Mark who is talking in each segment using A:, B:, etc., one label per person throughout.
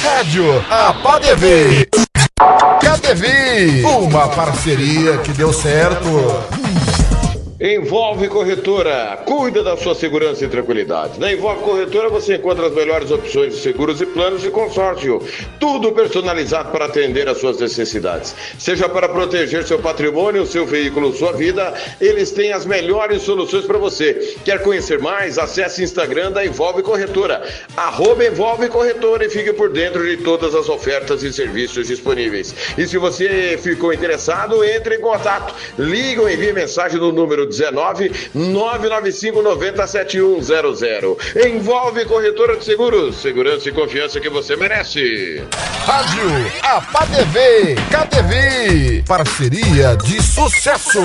A: Rádio APADV. KTV, uma parceria que deu certo.
B: Envolve Corretora, cuida da sua segurança e tranquilidade. Na Envolve Corretora você encontra as melhores opções de seguros e planos de consórcio. Tudo personalizado para atender às suas necessidades. Seja para proteger seu patrimônio, seu veículo, sua vida, eles têm as melhores soluções para você. Quer conhecer mais? Acesse o Instagram da Envolve Corretora, @Envolve Corretora, e fique por dentro de todas as ofertas e serviços disponíveis. E se você ficou interessado, entre em contato. Liga ou envie mensagem no número 19-995-90-7100. Envolve Corretora de Seguros, segurança e confiança que você merece.
A: Rádio APADV, KTV, parceria de sucesso.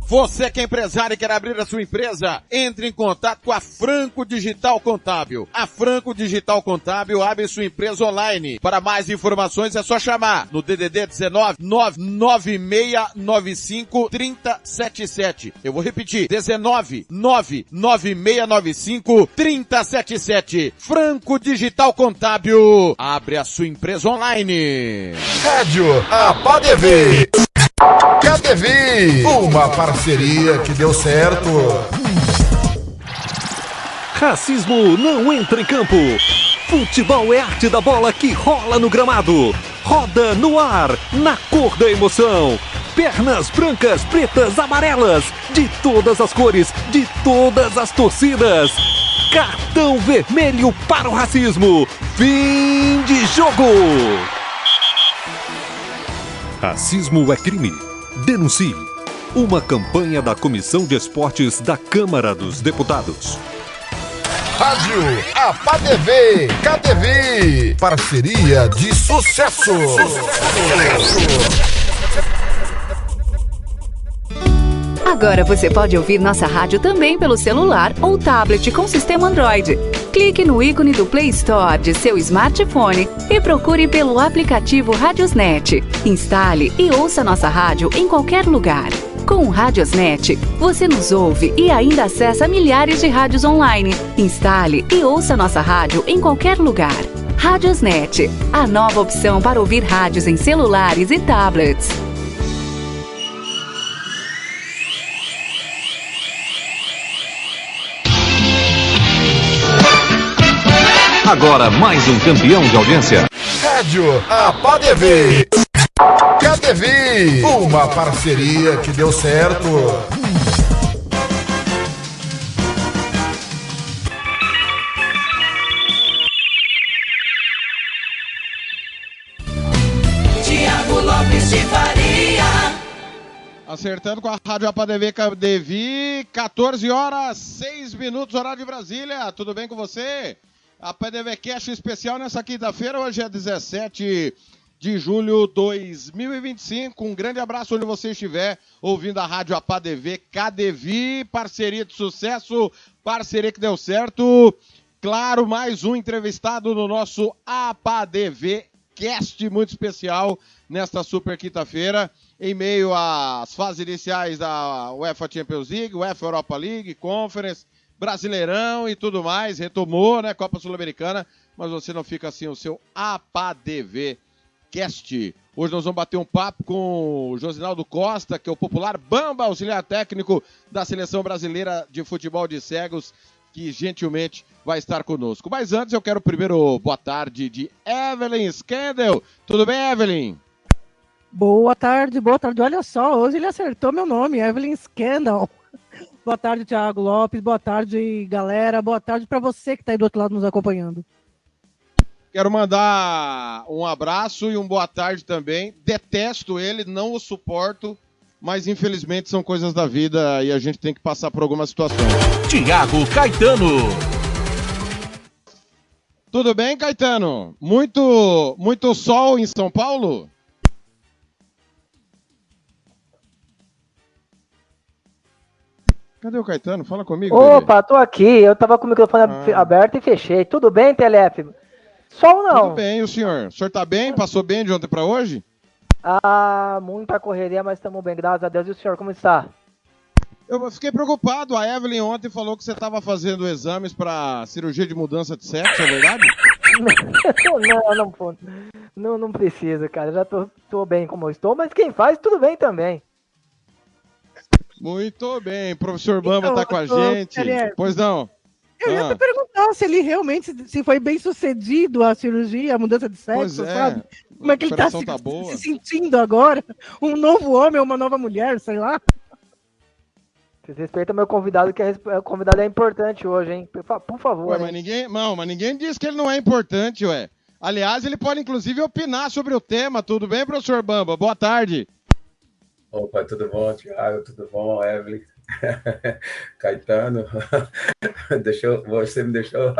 C: Você que é empresário e quer abrir a sua empresa, entre em contato com a Franco Digital Contábil. A Franco Digital Contábil abre sua empresa online. Para mais informações é só chamar no DDD 19 99695 3077. Eu vou repetir, 19 99695 3077. Franco Digital Contábil abre a sua empresa online.
A: Rádio APADV. KTV, uma parceria que deu certo.
D: Racismo não entra em campo. Futebol é arte da bola que rola no gramado. Roda no ar, na cor da emoção. Pernas brancas, pretas, amarelas, de todas as cores, de todas as torcidas. Cartão vermelho para o racismo. Fim de jogo. Racismo é crime. Denuncie. Uma campanha da Comissão de Esportes da Câmara dos Deputados.
A: Rádio APADV, KTV, parceria de sucesso.
E: Agora você pode ouvir nossa rádio também pelo celular ou tablet com sistema Android. Clique no ícone do Play Store de seu smartphone e procure pelo aplicativo Radiosnet. Instale e ouça nossa rádio em qualquer lugar. Com o Radiosnet, você nos ouve e ainda acessa milhares de rádios online. Instale e ouça nossa rádio em qualquer lugar. Radiosnet, a nova opção para ouvir rádios em celulares e tablets.
D: Agora mais um campeão de audiência.
A: Rádio APADV. KTV, uma parceria que deu certo.
F: Tiago Lopes de Faria.
C: Acertando com a Rádio APADV, KTV, 14h06, horário de Brasília. Tudo bem com você? A PDV Cash especial nessa quinta-feira, hoje é 17 de julho de 2025. Um grande abraço onde você estiver ouvindo a Rádio APADV, KTV, parceria de sucesso, parceria que deu certo. Claro, mais um entrevistado no nosso APADV Cast muito especial nesta super quinta-feira, em meio às fases iniciais da UEFA Champions League, UEFA Europa League, Conference, Brasileirão e tudo mais, retomou, né, Copa Sul-Americana, mas você não fica assim, o seu APADV Cast. Hoje nós vamos bater um papo com o Josinaldo Costa, que é o popular Bamba, auxiliar técnico da Seleção Brasileira de Futebol de Cegos, que gentilmente vai estar conosco. Mas antes eu quero primeiro boa tarde de Evelyn Scandel. Tudo bem, Evelyn?
G: Boa tarde. Olha só, hoje ele acertou meu nome, Evelyn Scandal. Boa tarde, Thiago Lopes. Boa tarde, galera. Boa tarde para você que está aí do outro lado nos acompanhando.
C: Quero mandar um abraço e um boa tarde também. Detesto ele, não o suporto, mas infelizmente são coisas da vida e a gente tem que passar por algumas situações.
D: Thiago Caetano.
C: Tudo bem, Caetano? Muito sol em São Paulo? Cadê o Caetano? Fala comigo.
H: Opa, bebê. Tô aqui. Eu tava com o microfone aberto e fechei. Tudo bem, TLF? Sol não?
C: Tudo bem, e o senhor? O senhor tá bem? Passou bem de ontem pra hoje?
H: Muita correria, mas estamos bem, graças a Deus. E o senhor, como está?
C: Eu fiquei preocupado. A Evelyn ontem falou que você estava fazendo exames para cirurgia de mudança de sexo, é verdade?
H: Não precisa, cara. Já tô bem como eu estou, mas quem faz, tudo bem também.
C: Muito bem. Professor Bamba está com a gente. Pois não.
G: Eu ia te perguntar se ele realmente se foi bem sucedido a cirurgia, a mudança de sexo, sabe? Como é que ele está se sentindo agora? Um novo homem ou uma nova mulher, sei lá.
H: Vocês respeitam meu convidado, que o convidado é importante hoje, hein? Por favor.
C: Ué, mas ninguém disse que ele não é importante, ué. Aliás, ele pode inclusive opinar sobre o tema. Tudo bem, professor Bamba? Boa tarde.
I: Opa, tudo bom, Thiago? Tudo bom, Evelyn? Caetano, você me deixou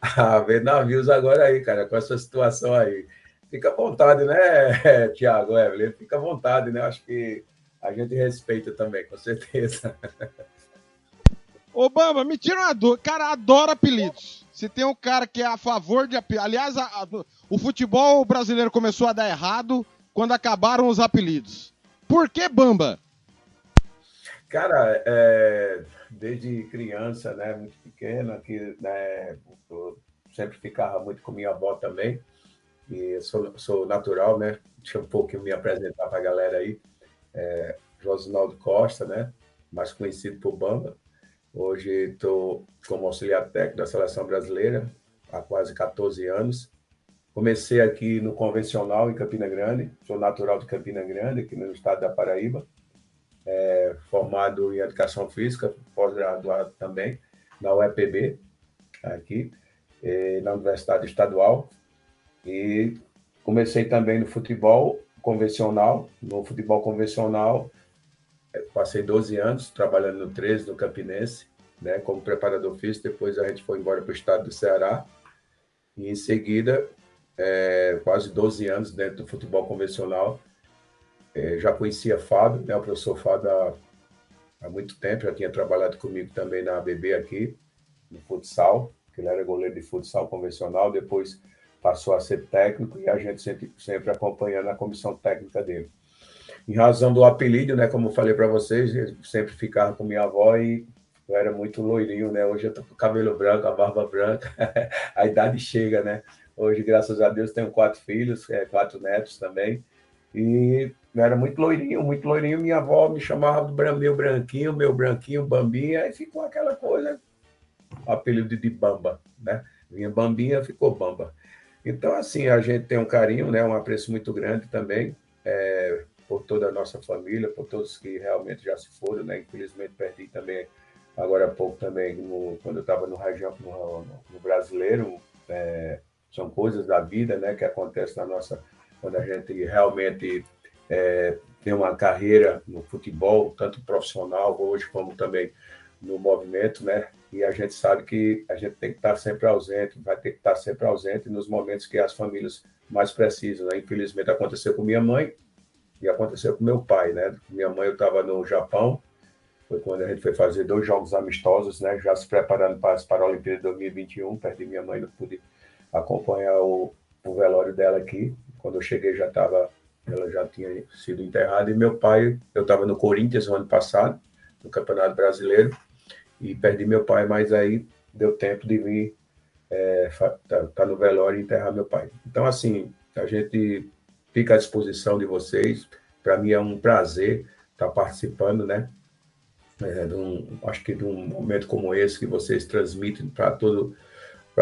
I: a ver navios agora aí, cara, com essa situação aí. Fica à vontade, né, Thiago, Evelyn? Fica à vontade, né? Acho que a gente respeita também, com certeza.
C: Ô, Bamba, me tira uma dúvida. Cara, adora apelidos. Se tem um cara que é a favor de apelidos... Aliás, o futebol brasileiro começou a dar errado quando acabaram os apelidos. Por que Bamba?
I: Cara, desde criança, né, muito pequena, que, né, eu sempre ficava muito com minha avó também, e sou natural, né, deixa um pouquinho me apresentar para a galera aí, Josinaldo Costa, né, mais conhecido por Bamba. Hoje estou como auxiliar técnico da Seleção Brasileira, há quase 14 anos. Comecei aqui no convencional, em Campina Grande, sou natural de Campina Grande, aqui no estado da Paraíba. Formado em Educação Física, pós-graduado também na UEPB, aqui, na Universidade Estadual. E comecei também no futebol convencional. No futebol convencional, passei 12 anos trabalhando no 13, no Campinense, né, como preparador físico. Depois a gente foi embora para o estado do Ceará. E em seguida, quase 12 anos dentro do futebol convencional. Já conhecia Fábio, né, o professor Fábio há muito tempo, já tinha trabalhado comigo também na ABB aqui, no futsal, que ele era goleiro de futsal convencional, depois passou a ser técnico e a gente sempre acompanhando a comissão técnica dele. Em razão do apelido, né, como eu falei para vocês, eu sempre ficava com minha avó e eu era muito loirinho, né, hoje eu tô com o cabelo branco, a barba branca, a idade chega, né, hoje, graças a Deus, tenho 4 filhos, 4 netos também, e eu era muito loirinho, minha avó me chamava de meu branquinho, Bambinha, aí ficou aquela coisa, o apelido de Bamba, né? Minha Bambinha ficou Bamba. Então, assim, a gente tem um carinho, né? Um apreço muito grande também por toda a nossa família, por todos que realmente já se foram, né? Infelizmente perdi também, agora há pouco também, quando eu estava no Brasileiro, são coisas da vida, né? Que acontecem na nossa... Quando a gente realmente tem uma carreira no futebol, tanto profissional hoje como também no movimento, né? E a gente sabe que a gente tem que estar sempre ausente, vai ter que estar sempre ausente nos momentos que as famílias mais precisam, né? Infelizmente aconteceu com minha mãe e aconteceu com meu pai, né? Minha mãe, eu estava no Japão, foi quando a gente foi fazer 2 jogos amistosos, né? Já se preparando para as Paralimpíadas de 2021, perdi minha mãe, não pude acompanhar o velório dela aqui. Quando eu cheguei ela já tinha sido enterrada, e meu pai, eu estava no Corinthians no ano passado, no Campeonato Brasileiro, e perdi meu pai, mas aí deu tempo de vir tá no velório e enterrar meu pai. Então, assim, a gente fica à disposição de vocês, para mim é um prazer estar participando, né, acho que de um momento como esse que vocês transmitem para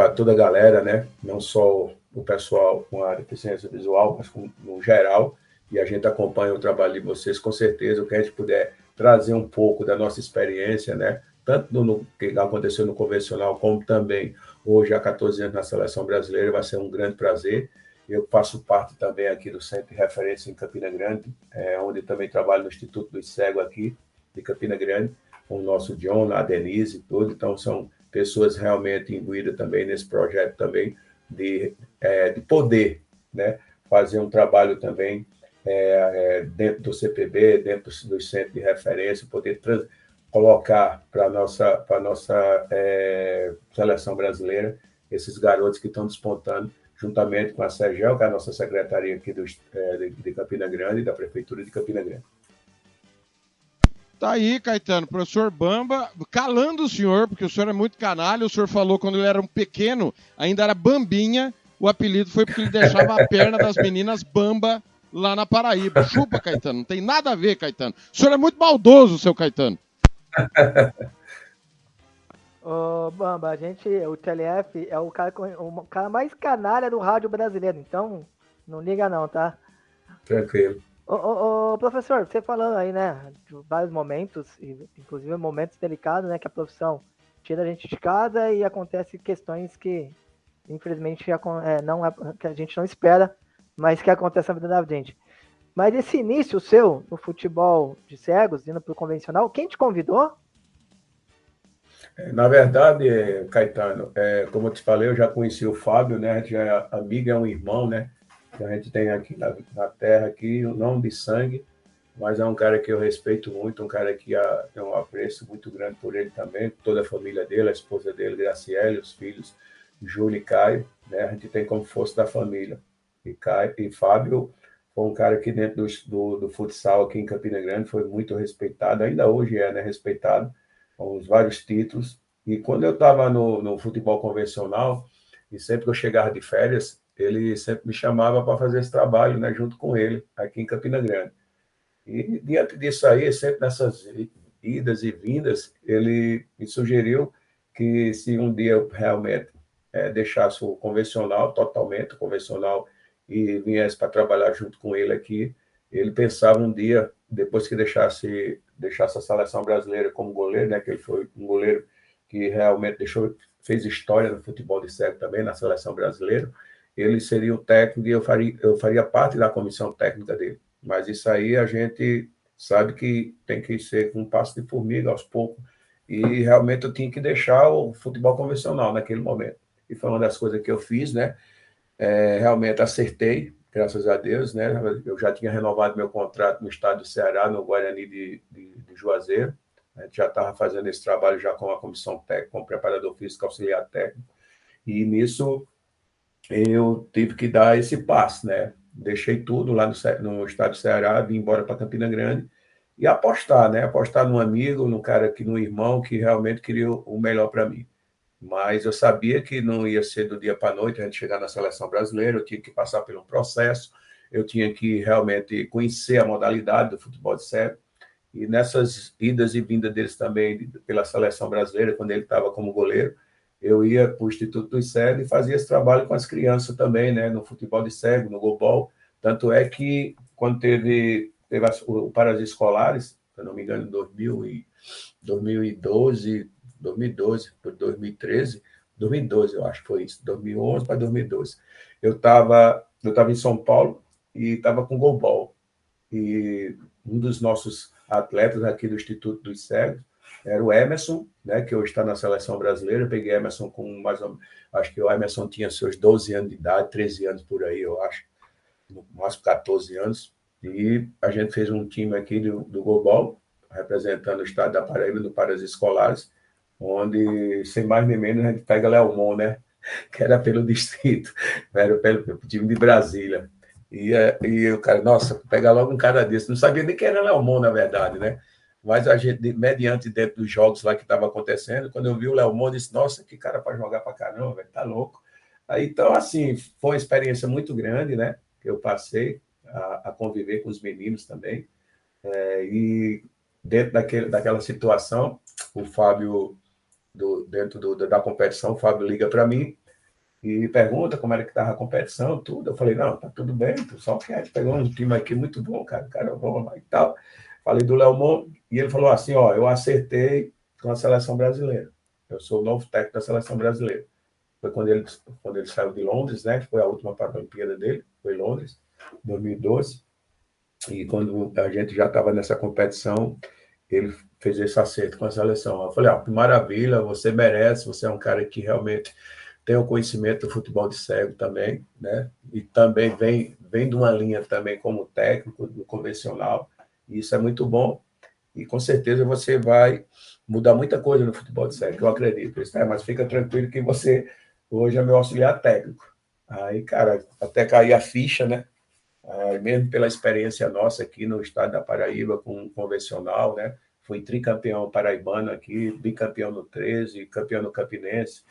I: toda a galera, né, não só o pessoal com a deficiência visual, mas no geral, e a gente acompanha o trabalho de vocês, com certeza, o que a gente puder trazer um pouco da nossa experiência, né, tanto no que aconteceu no convencional, como também hoje, há 14 anos na Seleção Brasileira, vai ser um grande prazer. Eu faço parte também aqui do Centro de Referência em Campina Grande, onde também trabalho no Instituto dos Cegos aqui, de Campina Grande, com o nosso John, a Denise e tudo, então são pessoas realmente imbuídas também nesse projeto também, de poder, né, fazer um trabalho também dentro do CPB, dentro dos centros de referência, poder colocar para a nossa seleção brasileira esses garotos que estão despontando, juntamente com a SEGEL, que é a nossa secretaria aqui de Campina Grande, da Prefeitura de Campina Grande.
C: Tá aí, Caetano, professor Bamba, calando o senhor, porque o senhor é muito canalha, o senhor falou quando ele era um pequeno, ainda era Bambinha, o apelido foi porque ele deixava a perna das meninas bamba lá na Paraíba. Chupa, Caetano, não tem nada a ver, Caetano. O senhor é muito maldoso, seu Caetano.
H: Ô, Bamba, o TLF é o cara mais canalha do rádio brasileiro, então não liga não, tá?
I: Tranquilo.
H: Ô, professor, você falando aí, né, de vários momentos, inclusive momentos delicados, né, que a profissão tira a gente de casa e acontece questões que, infelizmente, não é, que a gente não espera, mas que acontecem na vida da gente. Mas esse início seu no futebol de cegos, indo pro convencional, quem te convidou?
I: Na verdade, Caetano, como eu te falei, eu já conheci o Fábio, né? A gente já é amigo, é um irmão, né? Que a gente tem aqui na terra, aqui, não de sangue, mas é um cara que eu respeito muito, um cara que tem um apreço muito grande por ele também, toda a família dele, a esposa dele, Graciele, os filhos, Júlio e Caio, né? A gente tem como força da família. E Fábio foi um cara que dentro do futsal aqui em Campina Grande foi muito respeitado, ainda hoje né? Respeitado, com os vários títulos. E quando eu estava no futebol convencional, e sempre que eu chegava de férias, ele sempre me chamava para fazer esse trabalho, né, junto com ele, aqui em Campina Grande. E diante disso aí, sempre nessas idas e vindas, ele me sugeriu que se um dia eu realmente deixasse o convencional, totalmente convencional, e viesse para trabalhar junto com ele aqui, ele pensava um dia, depois que deixasse a seleção brasileira como goleiro, né, que ele foi um goleiro que realmente fez história no futebol de cego também, na seleção brasileira, ele seria o técnico e eu faria parte da comissão técnica dele. Mas isso aí a gente sabe que tem que ser com um passo de formiga, aos poucos. E realmente eu tinha que deixar o futebol convencional naquele momento. E foi uma das coisas que eu fiz, né? Realmente acertei, graças a Deus, né? Eu já tinha renovado meu contrato no estado do Ceará, no Guarani de Juazeiro. A gente já estava fazendo esse trabalho já com a comissão técnica, com o preparador físico, auxiliar técnico. E nisso eu tive que dar esse passo, né? Deixei tudo lá no estado do Ceará, vim embora para Campina Grande e apostar, né? Apostar num amigo, num irmão que realmente queria o melhor para mim. Mas eu sabia que não ia ser do dia para a noite a gente chegar na seleção brasileira, eu tinha que passar por um processo, eu tinha que realmente conhecer a modalidade do futebol de cego. E nessas idas e vindas deles também pela seleção brasileira, quando ele estava como goleiro, eu ia para o Instituto dos Cegos e fazia esse trabalho com as crianças também, né, no futebol de cego, no goalball. Tanto é que, quando teve o Paradas Escolares, se eu não me engano, em 2012, 2013, eu acho que foi isso, 2011 para 2012. Eu estava em São Paulo e estava com goalball. E um dos nossos atletas aqui do Instituto dos Cegos era o Emerson, né, que hoje está na seleção brasileira. Eu peguei Emerson com mais ou menos, acho que o Emerson tinha seus 12 anos de idade, 13 anos por aí, eu acho, no máximo 14 anos. E a gente fez um time aqui do goalball, representando o estado da Paraíba, do Paradas Escolares, onde, sem mais nem menos, a gente pega Leomon, né, que era pelo distrito, era pelo time de Brasília. E o cara, nossa, pega logo um cara desse. Não sabia nem quem era Leomon, na verdade, né? Mas a gente, mediante dentro dos jogos lá que estava acontecendo, quando eu vi o Leomon, disse, nossa, que cara para jogar para caramba, velho, tá louco. Aí, então, assim, foi uma experiência muito grande, né? Que eu passei a conviver com os meninos também. E dentro daquela situação, o Fábio, dentro da competição, o Fábio liga para mim e pergunta como era que estava a competição, tudo. Eu falei, não, tá tudo bem, só que a gente pegou um time aqui muito bom, cara bom lá e tal. Falei do Leomon e ele falou assim, ó, eu acertei com a seleção brasileira. Eu sou o novo técnico da seleção brasileira. Foi quando ele saiu de Londres, né? Foi a última Paralimpíada dele, foi em Londres, 2012. E quando a gente já estava nessa competição, ele fez esse acerto com a seleção. Eu falei, ó, que maravilha, você merece, você é um cara que realmente tem o conhecimento do futebol de cego também, né? E também vem de uma linha também como técnico do convencional. E isso é muito bom. E com certeza você vai mudar muita coisa no futebol de cego, eu acredito. Mas fica tranquilo que você hoje é meu auxiliar técnico. Aí, cara, até cair a ficha, né? Mesmo pela experiência nossa aqui no estado da Paraíba com o convencional, né? fui tricampeão paraibano aqui, bicampeão no 13, campeão no Campinense,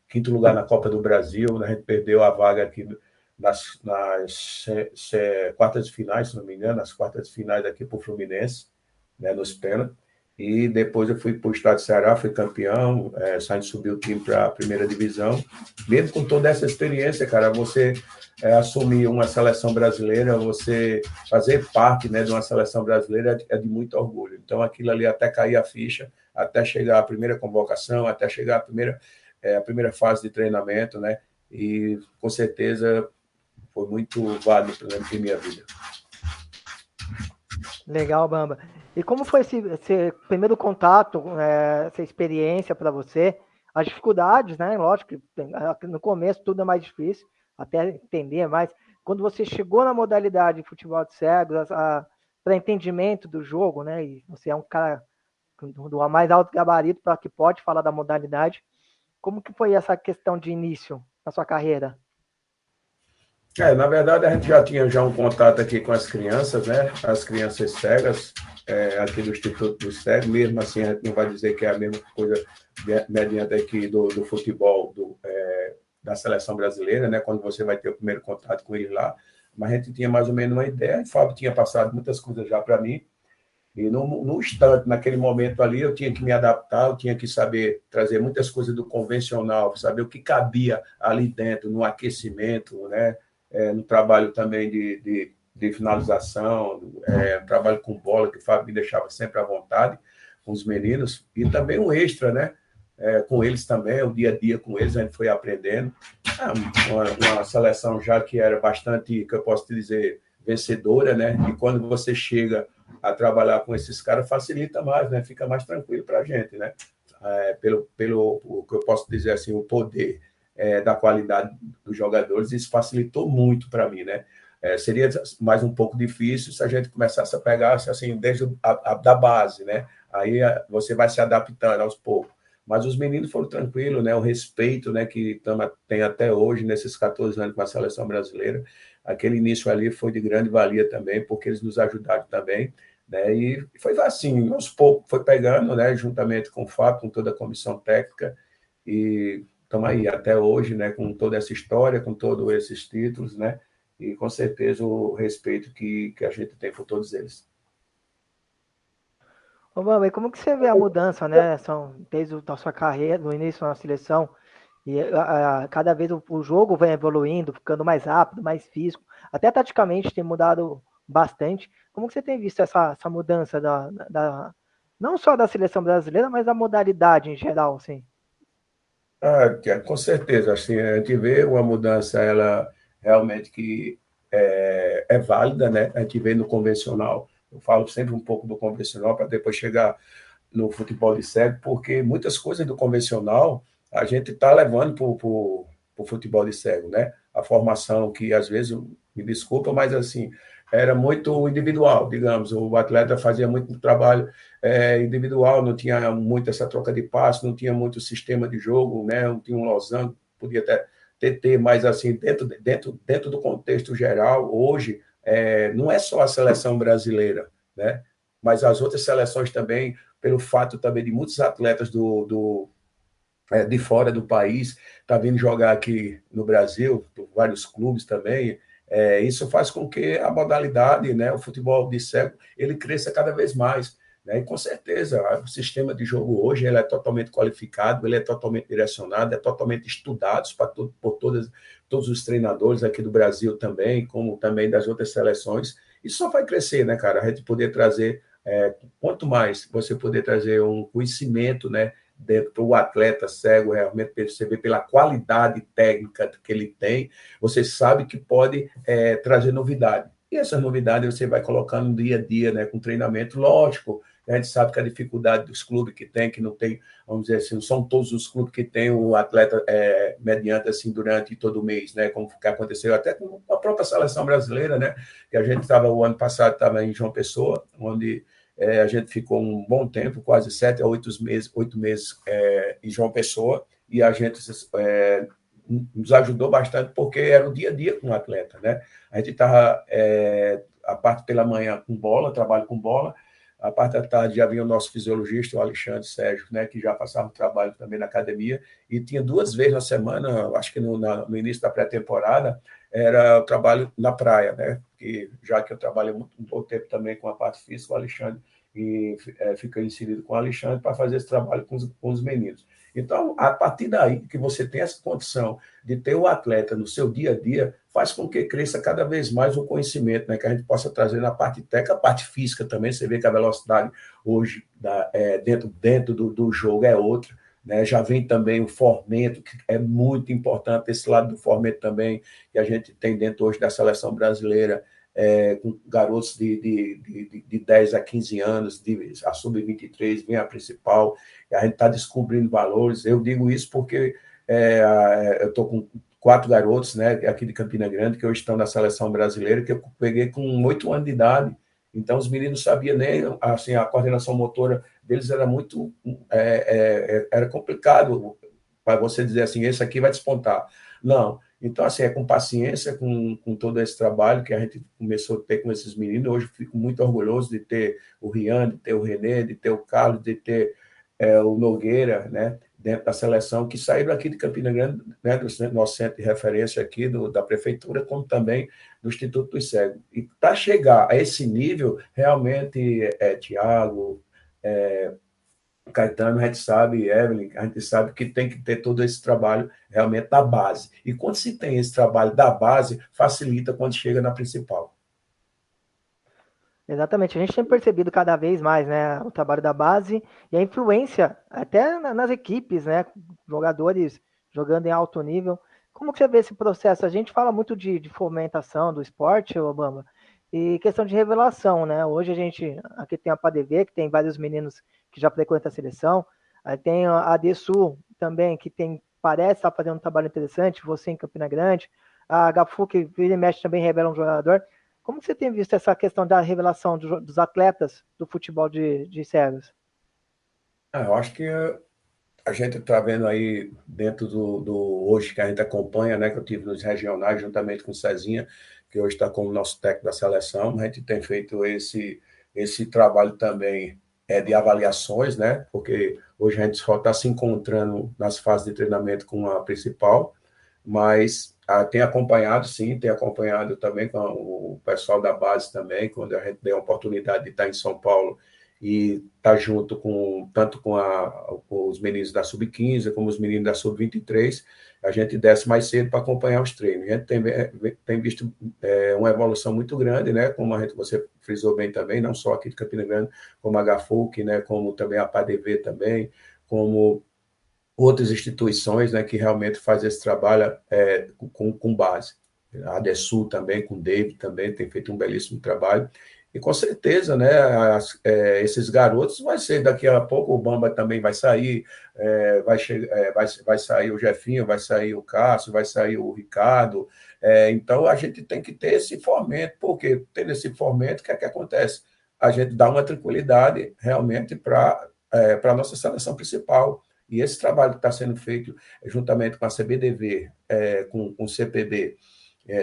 I: quinto lugar na Copa do Brasil, a gente perdeu a vaga aqui nas quartas de finais, se não me engano, nas quartas de finais aqui para o Fluminense, né, nos pênaltis. E depois eu fui para o estado de Ceará, fui campeão, saindo subir o time para a primeira divisão. Mesmo com toda essa experiência, cara, você assumir uma seleção brasileira, você fazer parte, né, de uma seleção brasileira é de muito orgulho. Então, aquilo ali até cair a ficha, até chegar a primeira convocação, até chegar a primeira fase de treinamento, né? E, com certeza, foi muito válido em minha vida.
H: Legal, Bamba. E como foi esse primeiro contato, essa experiência para você? As dificuldades, né? Lógico que no começo tudo é mais difícil, até entender mais. Quando você chegou na modalidade de futebol de cegos, para entendimento do jogo, né? E você é um cara do mais alto gabarito para que pode falar da modalidade. Como que foi essa questão de início na sua carreira?
I: Na verdade, a gente já tinha um contato aqui com as crianças, né? As crianças cegas, aqui do Instituto dos Cegos. Mesmo assim, a gente não vai dizer que é a mesma coisa mediante aqui do futebol da seleção brasileira, né? Quando você vai ter o primeiro contato com eles lá. Mas a gente tinha mais ou menos uma ideia. E o Fábio tinha passado muitas coisas já para mim. E no instante, naquele momento ali, eu tinha que me adaptar, eu tinha que saber trazer muitas coisas do convencional, saber o que cabia ali dentro, no aquecimento, né? No trabalho também de finalização, trabalho com bola, que o Fábio me deixava sempre à vontade com os meninos, e também um extra, né? Com eles também, o dia a dia com eles, a gente foi aprendendo. Uma seleção já que era bastante, que eu posso te dizer, vencedora, né? E quando você chega a trabalhar com esses caras, facilita mais, né? Fica mais tranquilo para a gente, né? Pelo o que eu posso dizer assim, o poder da qualidade dos jogadores, isso facilitou muito para mim, né? Seria mais um pouco difícil se a gente começasse a pegar assim, desde da base, né? Aí você vai se adaptando aos poucos. Mas os meninos foram tranquilos, né? O respeito, né, que tem até hoje, nesses 14 anos com a seleção brasileira, aquele início ali foi de grande valia também, porque eles nos ajudaram também, né? E foi assim, aos poucos foi pegando, né? Juntamente com o Fábio, com toda a comissão técnica, e estamos aí até hoje, né, com toda essa história, com todos esses títulos, né, e com certeza o respeito que a gente tem por todos eles.
H: Ô, Bamba, e como que você vê a mudança, né, desde a sua carreira, no início na seleção, e cada vez o jogo vem evoluindo, ficando mais rápido, mais físico, até taticamente tem mudado bastante. Como que você tem visto essa mudança não só da seleção brasileira, mas da modalidade em geral, assim?
I: Com certeza, assim, a gente vê uma mudança, ela realmente que é válida, né? A gente vê no convencional, eu falo sempre um pouco do convencional para depois chegar no futebol de cego, porque muitas coisas do convencional a gente está levando para o futebol de cego, né? A formação que, às vezes, me desculpa, mas assim, era muito individual, digamos, o atleta fazia muito trabalho individual, não tinha muito essa troca de passos, não tinha muito sistema de jogo, né? Não tinha um losango, podia até ter, mas assim, dentro do contexto geral, hoje, não é só a seleção brasileira, né? Mas as outras seleções também, pelo fato também de muitos atletas de fora do país tá vindo jogar aqui no Brasil, vários clubes também, isso faz com que a modalidade, né, o futebol de cego, ele cresça cada vez mais, né? E com certeza o sistema de jogo hoje ele é totalmente qualificado, ele é totalmente direcionado, é totalmente estudado por todos os treinadores aqui do Brasil também, como também das outras seleções. Isso só vai crescer, né, cara? A gente poder trazer, quanto mais você poder trazer um conhecimento, né, para o atleta cego realmente perceber pela qualidade técnica que ele tem, você sabe que pode trazer novidade. E essas novidades você vai colocando no dia a dia, né, com treinamento. Lógico, a gente sabe que a dificuldade dos clubes que não tem, vamos dizer assim, não são todos os clubes que têm o atleta mediante assim durante todo o mês, né, como que aconteceu até com a própria seleção brasileira, né, que a gente estava, o ano passado, estava em João Pessoa, onde a gente ficou um bom tempo, quase 7 a 8 meses em João Pessoa, e a gente nos ajudou bastante, porque era o dia a dia com o atleta, né? A gente estava, a parte pela manhã com bola, trabalho com bola, A parte da tarde já vinha o nosso fisiologista, o Alexandre Sérgio, né, que já passava o trabalho também na academia, e tinha 2 vezes na semana, acho que no início da pré-temporada, era o trabalho na praia, né? Que, já que eu trabalhei um bom tempo também com a parte física, o Alexandre, e fica inserido com o Alexandre para fazer esse trabalho com os meninos. Então, a partir daí que você tem essa condição de ter o atleta no seu dia a dia, faz com que cresça cada vez mais o conhecimento, né, que a gente possa trazer na parte técnica, a parte física também. Você vê que a velocidade hoje dentro do jogo é outra, né? Já vem também o fomento, que é muito importante, esse lado do fomento também, que a gente tem dentro hoje da seleção brasileira, com garotos de 10 a 15 anos, a sub-23 vem a principal, e a gente está descobrindo valores. Eu digo isso porque eu estou com 4 garotos, né, aqui de Campina Grande, que hoje estão na seleção brasileira, que eu peguei com 8 anos de idade. Então, os meninos não sabiam nem, assim, a coordenação motora deles era muito, era complicado para você dizer assim, esse aqui vai despontar. Não. Então, assim, é com paciência, com todo esse trabalho que a gente começou a ter com esses meninos. Hoje fico muito orgulhoso de ter o Rian, de ter o René, de ter o Carlos, de ter o Nogueira, né, dentro da seleção, que saíram aqui de Campina Grande, né, do nosso centro de referência aqui da prefeitura, como também do Instituto dos Cegos. E para chegar a esse nível, realmente, Tiago, Caetano, a gente sabe, Evelyn, a gente sabe que tem que ter todo esse trabalho realmente da base. E quando se tem esse trabalho da base, facilita quando chega na principal.
H: Exatamente, a gente tem percebido cada vez mais, né, o trabalho da base e a influência até nas equipes, né, jogadores jogando em alto nível. Como que você vê esse processo? A gente fala muito de fomentação do esporte, Obama, e questão de revelação, né? Hoje a gente, aqui tem a PADV, que tem vários meninos que já frequentam a seleção, aí tem a DSU também, que parece estar fazendo um trabalho interessante, você em Campina Grande, a HFU, que vira e mexe também revela um jogador. Como você tem visto essa questão da revelação dos atletas do futebol de cegos?
I: Eu acho que a gente está vendo aí dentro do hoje que a gente acompanha, né, que eu tive nos regionais juntamente com o Cezinha, que hoje está como nosso técnico da seleção. A gente tem feito esse trabalho também de avaliações, né, porque hoje a gente só está se encontrando nas fases de treinamento com a principal, mas tem acompanhado, sim, tem acompanhado também com o pessoal da base também, quando a gente deu a oportunidade de estar em São Paulo e estar junto tanto com os meninos da Sub-15 como os meninos da Sub-23, a gente desce mais cedo para acompanhar os treinos. A gente tem visto uma evolução muito grande, né, como você frisou bem também, não só aqui de Campina Grande, como a HFUC, né, como também a PADV também, como outras instituições, né, que realmente fazem esse trabalho com base. A ADESUL também, com o David também, tem feito um belíssimo trabalho. E com certeza, né, esses garotos vai ser, daqui a pouco o Bamba também vai sair, vai sair o Jefinho, vai sair o Cássio, vai sair o Ricardo. Então a gente tem que ter esse fomento, porque tendo esse fomento, o que é que acontece? A gente dá uma tranquilidade realmente para a nossa seleção principal. E esse trabalho que está sendo feito juntamente com a CBDV, com o CPB,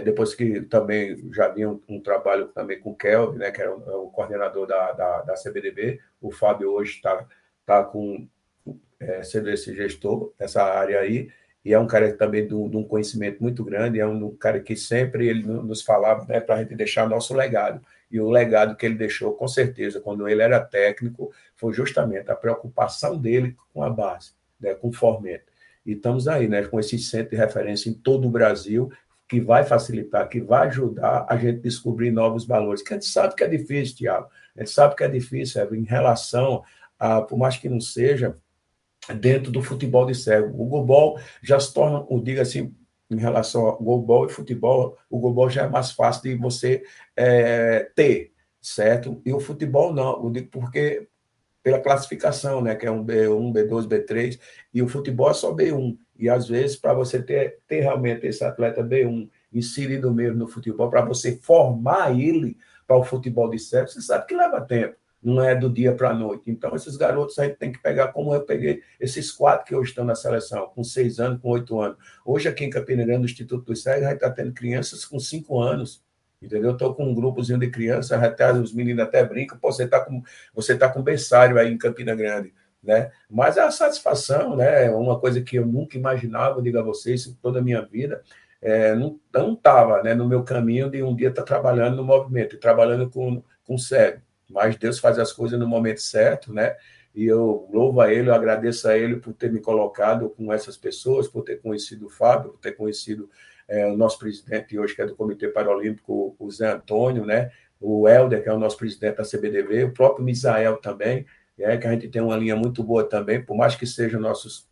I: depois que também já havia um trabalho também com o Kelvin, né, que era o coordenador da CBDB, o Fábio hoje está sendo esse gestor dessa área aí, e é um cara também de um conhecimento muito grande, é um cara que sempre ele nos falava, né, para a gente deixar nosso legado. E o legado que ele deixou, com certeza, quando ele era técnico, foi justamente a preocupação dele com a base, né, com o fomento. E estamos aí, né, com esse centro de referência em todo o Brasil, que vai facilitar, que vai ajudar a gente a descobrir novos valores. Que a gente sabe que é difícil, Tiago, a gente sabe que é difícil em relação por mais que não seja, dentro do futebol de cego. O goalball já se torna, diga assim, em relação ao goalball e futebol, o goalball já é mais fácil de você ter, certo? E o futebol não, eu digo porque pela classificação, né, que é um B1, B2, B3, e o futebol é só B1. E, às vezes, para você ter realmente esse atleta B1 inserido mesmo no futebol, para você formar ele para o futebol de cego, você sabe que leva tempo, não é do dia para a noite. Então, esses garotos a gente tem que pegar como eu peguei esses 4 que hoje estão na seleção, com 6 anos, com 8 anos. Hoje, aqui em Campina Grande, no Instituto dos Cegos, a gente está tendo crianças com 5 anos, Entendeu? Eu estou com um grupozinho de crianças, até os meninos até brincam, pô, você tá com berçário aí em Campina Grande, né? Mas a satisfação, né, é uma coisa que eu nunca imaginava, digo a vocês, toda a minha vida, não estava, né, no meu caminho de um dia estar trabalhando no movimento, trabalhando com cego. Mas Deus faz as coisas no momento certo, né? E eu louvo a Ele, eu agradeço a Ele por ter me colocado com essas pessoas, por ter conhecido o Fábio, por ter conhecido o nosso presidente hoje, que é do Comitê Paralímpico, o Zé Antônio, né? O Helder, que é o nosso presidente da CBDV, o próprio Misael também, que a gente tem uma linha muito boa também, por mais que sejam nossos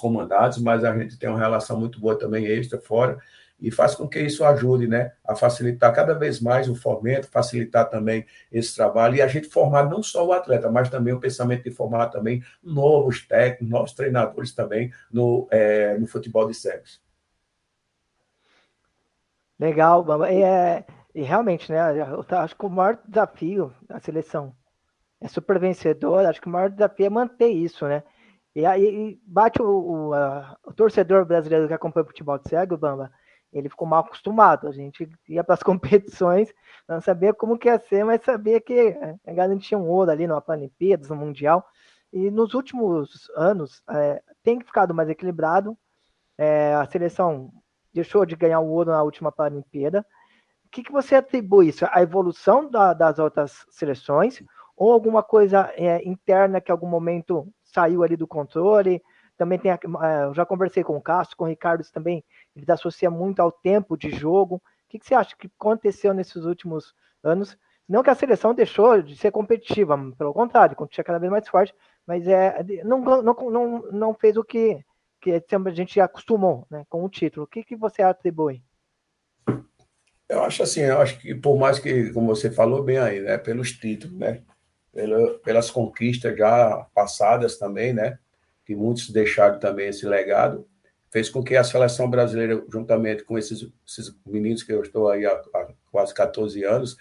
I: comandados, mas a gente tem uma relação muito boa também extra, fora, e faz com que isso ajude, né, a facilitar cada vez mais o fomento, facilitar também esse trabalho, e a gente formar não só o atleta, mas também o pensamento de formar também novos técnicos, novos treinadores também no futebol de cegos.
H: Legal, Bamba. E realmente, né? Eu acho que o maior desafio da seleção é super vencedor. Acho que o maior desafio é manter isso, né? E aí bate o torcedor brasileiro que acompanha o futebol de cego, Bamba. Ele ficou mal acostumado. A gente ia para as competições, não sabia como que ia ser, mas sabia que garantia um ouro ali numa Paralimpíadas, no Mundial. E nos últimos anos tem ficado mais equilibrado. A seleção deixou de ganhar o ouro na última Paralimpíada. O que você atribui isso? A evolução das outras seleções ou alguma coisa interna que em algum momento saiu ali do controle? Também tem, eu já conversei com o Castro, com o Ricardo também, eles associam muito ao tempo de jogo. O que você acha que aconteceu nesses últimos anos? Não que a seleção deixou de ser competitiva, pelo contrário, continua cada vez mais forte, mas não fez o que a gente acostumou, né, com o título. O que você atribui?
I: Eu acho assim, que por mais que, como você falou bem aí, né, pelos títulos, né, pelas conquistas já passadas também, né, que muitos deixaram também esse legado, fez com que a seleção brasileira, juntamente com esses meninos que eu estou aí há quase 14 anos,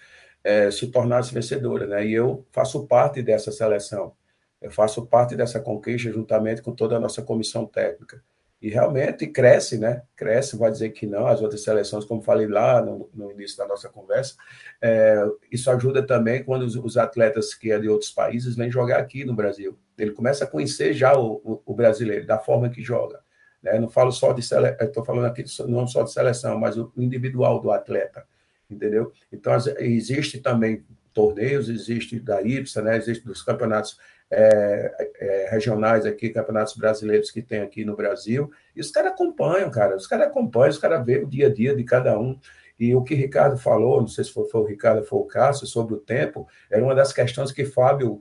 I: se tornasse vencedora, né, e eu faço parte dessa seleção. Eu faço parte dessa conquista juntamente com toda a nossa comissão técnica. E realmente cresce, né? Cresce, vai dizer que não, as outras seleções, como falei lá no início da nossa conversa, isso ajuda também quando os atletas que é de outros países vêm jogar aqui no Brasil. Ele começa a conhecer já o brasileiro, da forma que joga. Né? Não falo só de seleção, estou falando aqui não só de seleção, mas o individual do atleta, entendeu? Então, existe também torneios, existe da IPSA, né? Existe dos campeonatos regionais aqui, campeonatos brasileiros que tem aqui no Brasil, e os caras acompanham, cara, os caras veem o dia a dia de cada um, e o que Ricardo falou, não sei se foi o Ricardo ou foi o Cássio, sobre o tempo, era uma das questões que Fábio,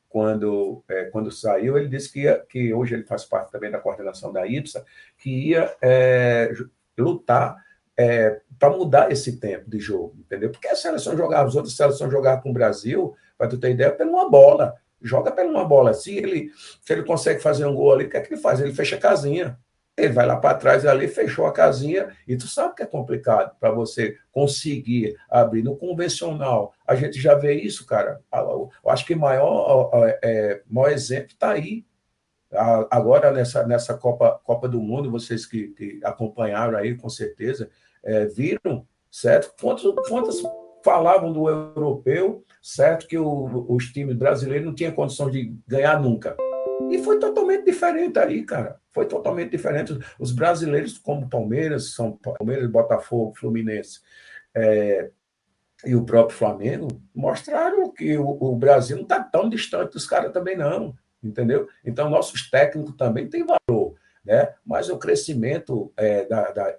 I: quando saiu, ele disse que hoje ele faz parte também da coordenação da IPSA, que ia lutar para mudar esse tempo de jogo, entendeu? Porque as outras seleções jogavam com o Brasil, para tu ter ideia, pela uma bola, joga pela uma bola. Se ele consegue fazer um gol ali, o que é que ele faz? Ele fecha a casinha. Ele vai lá para trás ali, fechou a casinha, e tu sabe que é complicado para você conseguir abrir. No convencional, a gente já vê isso, cara. Eu acho que o maior exemplo está aí. Agora, nessa Copa do Mundo, vocês que acompanharam aí, com certeza, viram, certo? Quantas falavam do europeu, certo, que os times brasileiros não tinham condição de ganhar nunca. E foi totalmente diferente aí, cara. Foi totalmente diferente. Os brasileiros, como Palmeiras, Botafogo, Fluminense e o próprio Flamengo, mostraram que o Brasil não está tão distante dos caras também, não. Entendeu? Então, nossos técnicos também têm valor, né? Mas o crescimento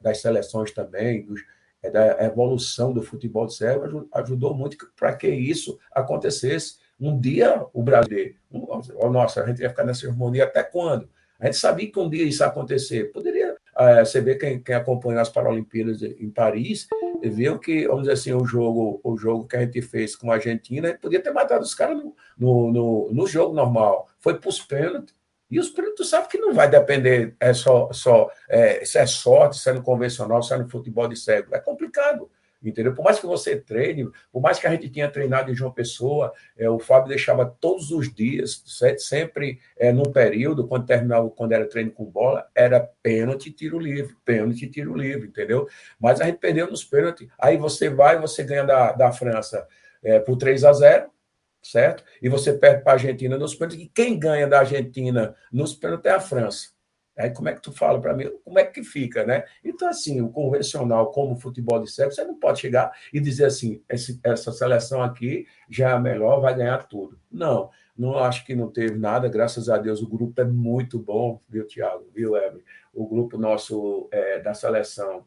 I: das seleções também, da evolução do futebol de cego ajudou muito para que isso acontecesse. Um dia o Brasil, nossa, a gente ia ficar nessa harmonia até quando? A gente sabia que um dia isso ia acontecer. Poderia, você vê quem acompanhou as Paralimpíadas em Paris, viu que, vamos dizer assim, o jogo que a gente fez com a Argentina, podia ter matado os caras no jogo normal. Foi para os pênaltis. E os pênaltis, tu sabe que não vai depender se é sorte, se é no convencional, se é no futebol de cego. É complicado. entendeu? Por mais que você treine, por mais que a gente tinha treinado em João Pessoa, o Fábio deixava todos os dias, sempre num período, quando terminava, quando era treino com bola, era pênalti, tiro livre, entendeu? Mas a gente perdeu nos pênaltis. Aí você ganha da França por 3-0, certo? E você perde para a Argentina nos pênaltis, e quem ganha da Argentina nos pênaltis é a França. Aí como é que tu fala para mim? Como é que fica, né? Então, assim, o convencional, como o futebol de cego, você não pode chegar e dizer assim, essa seleção aqui já é a melhor, vai ganhar tudo. Não acho que não teve nada, graças a Deus, o grupo é muito bom, viu, Thiago? Viu, Evelyn? O grupo nosso da seleção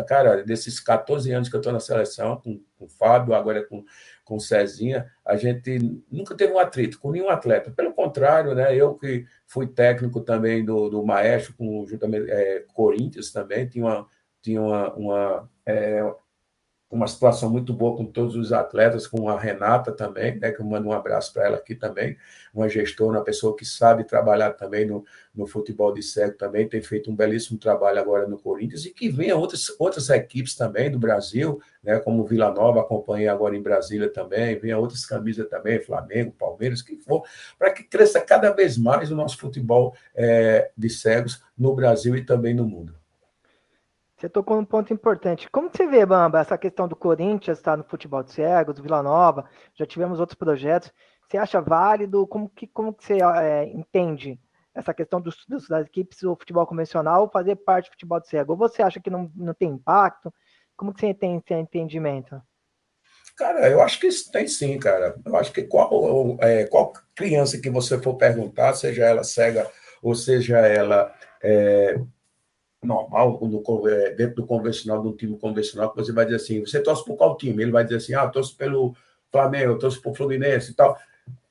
I: cara, desses 14 anos que eu estou na seleção, com o Fábio, agora com o Cezinha, a gente nunca teve um atrito com nenhum atleta. Pelo contrário, né? Eu que fui técnico também do Maestro, juntamente Corinthians também, tinha uma situação muito boa com todos os atletas, com a Renata também, né, que eu mando um abraço para ela aqui também, uma gestora, uma pessoa que sabe trabalhar também no futebol de cego também, tem feito um belíssimo trabalho agora no Corinthians, e que venha outras equipes também do Brasil, né, como Vila Nova, acompanhei agora em Brasília também, venha outras camisas também, Flamengo, Palmeiras, que for, para que cresça cada vez mais o nosso futebol de cegos no Brasil e também no mundo.
H: Você tocou num ponto importante. Como você vê, Bamba, essa questão do Corinthians estar no futebol de cegos, do Vila Nova, já tivemos outros projetos. Você acha válido? Como que você entende essa questão das equipes do futebol convencional fazer parte do futebol de cego? Ou você acha que não tem impacto? Como que você tem esse entendimento?
I: Cara, eu acho que isso tem sim, cara. Eu acho que qual criança que você for perguntar, seja ela cega ou seja ela normal, dentro do convencional, de um time convencional, que você vai dizer assim, você torce por qual time? Ele vai dizer assim, eu torço pelo Flamengo, eu torço pelo Fluminense e tal.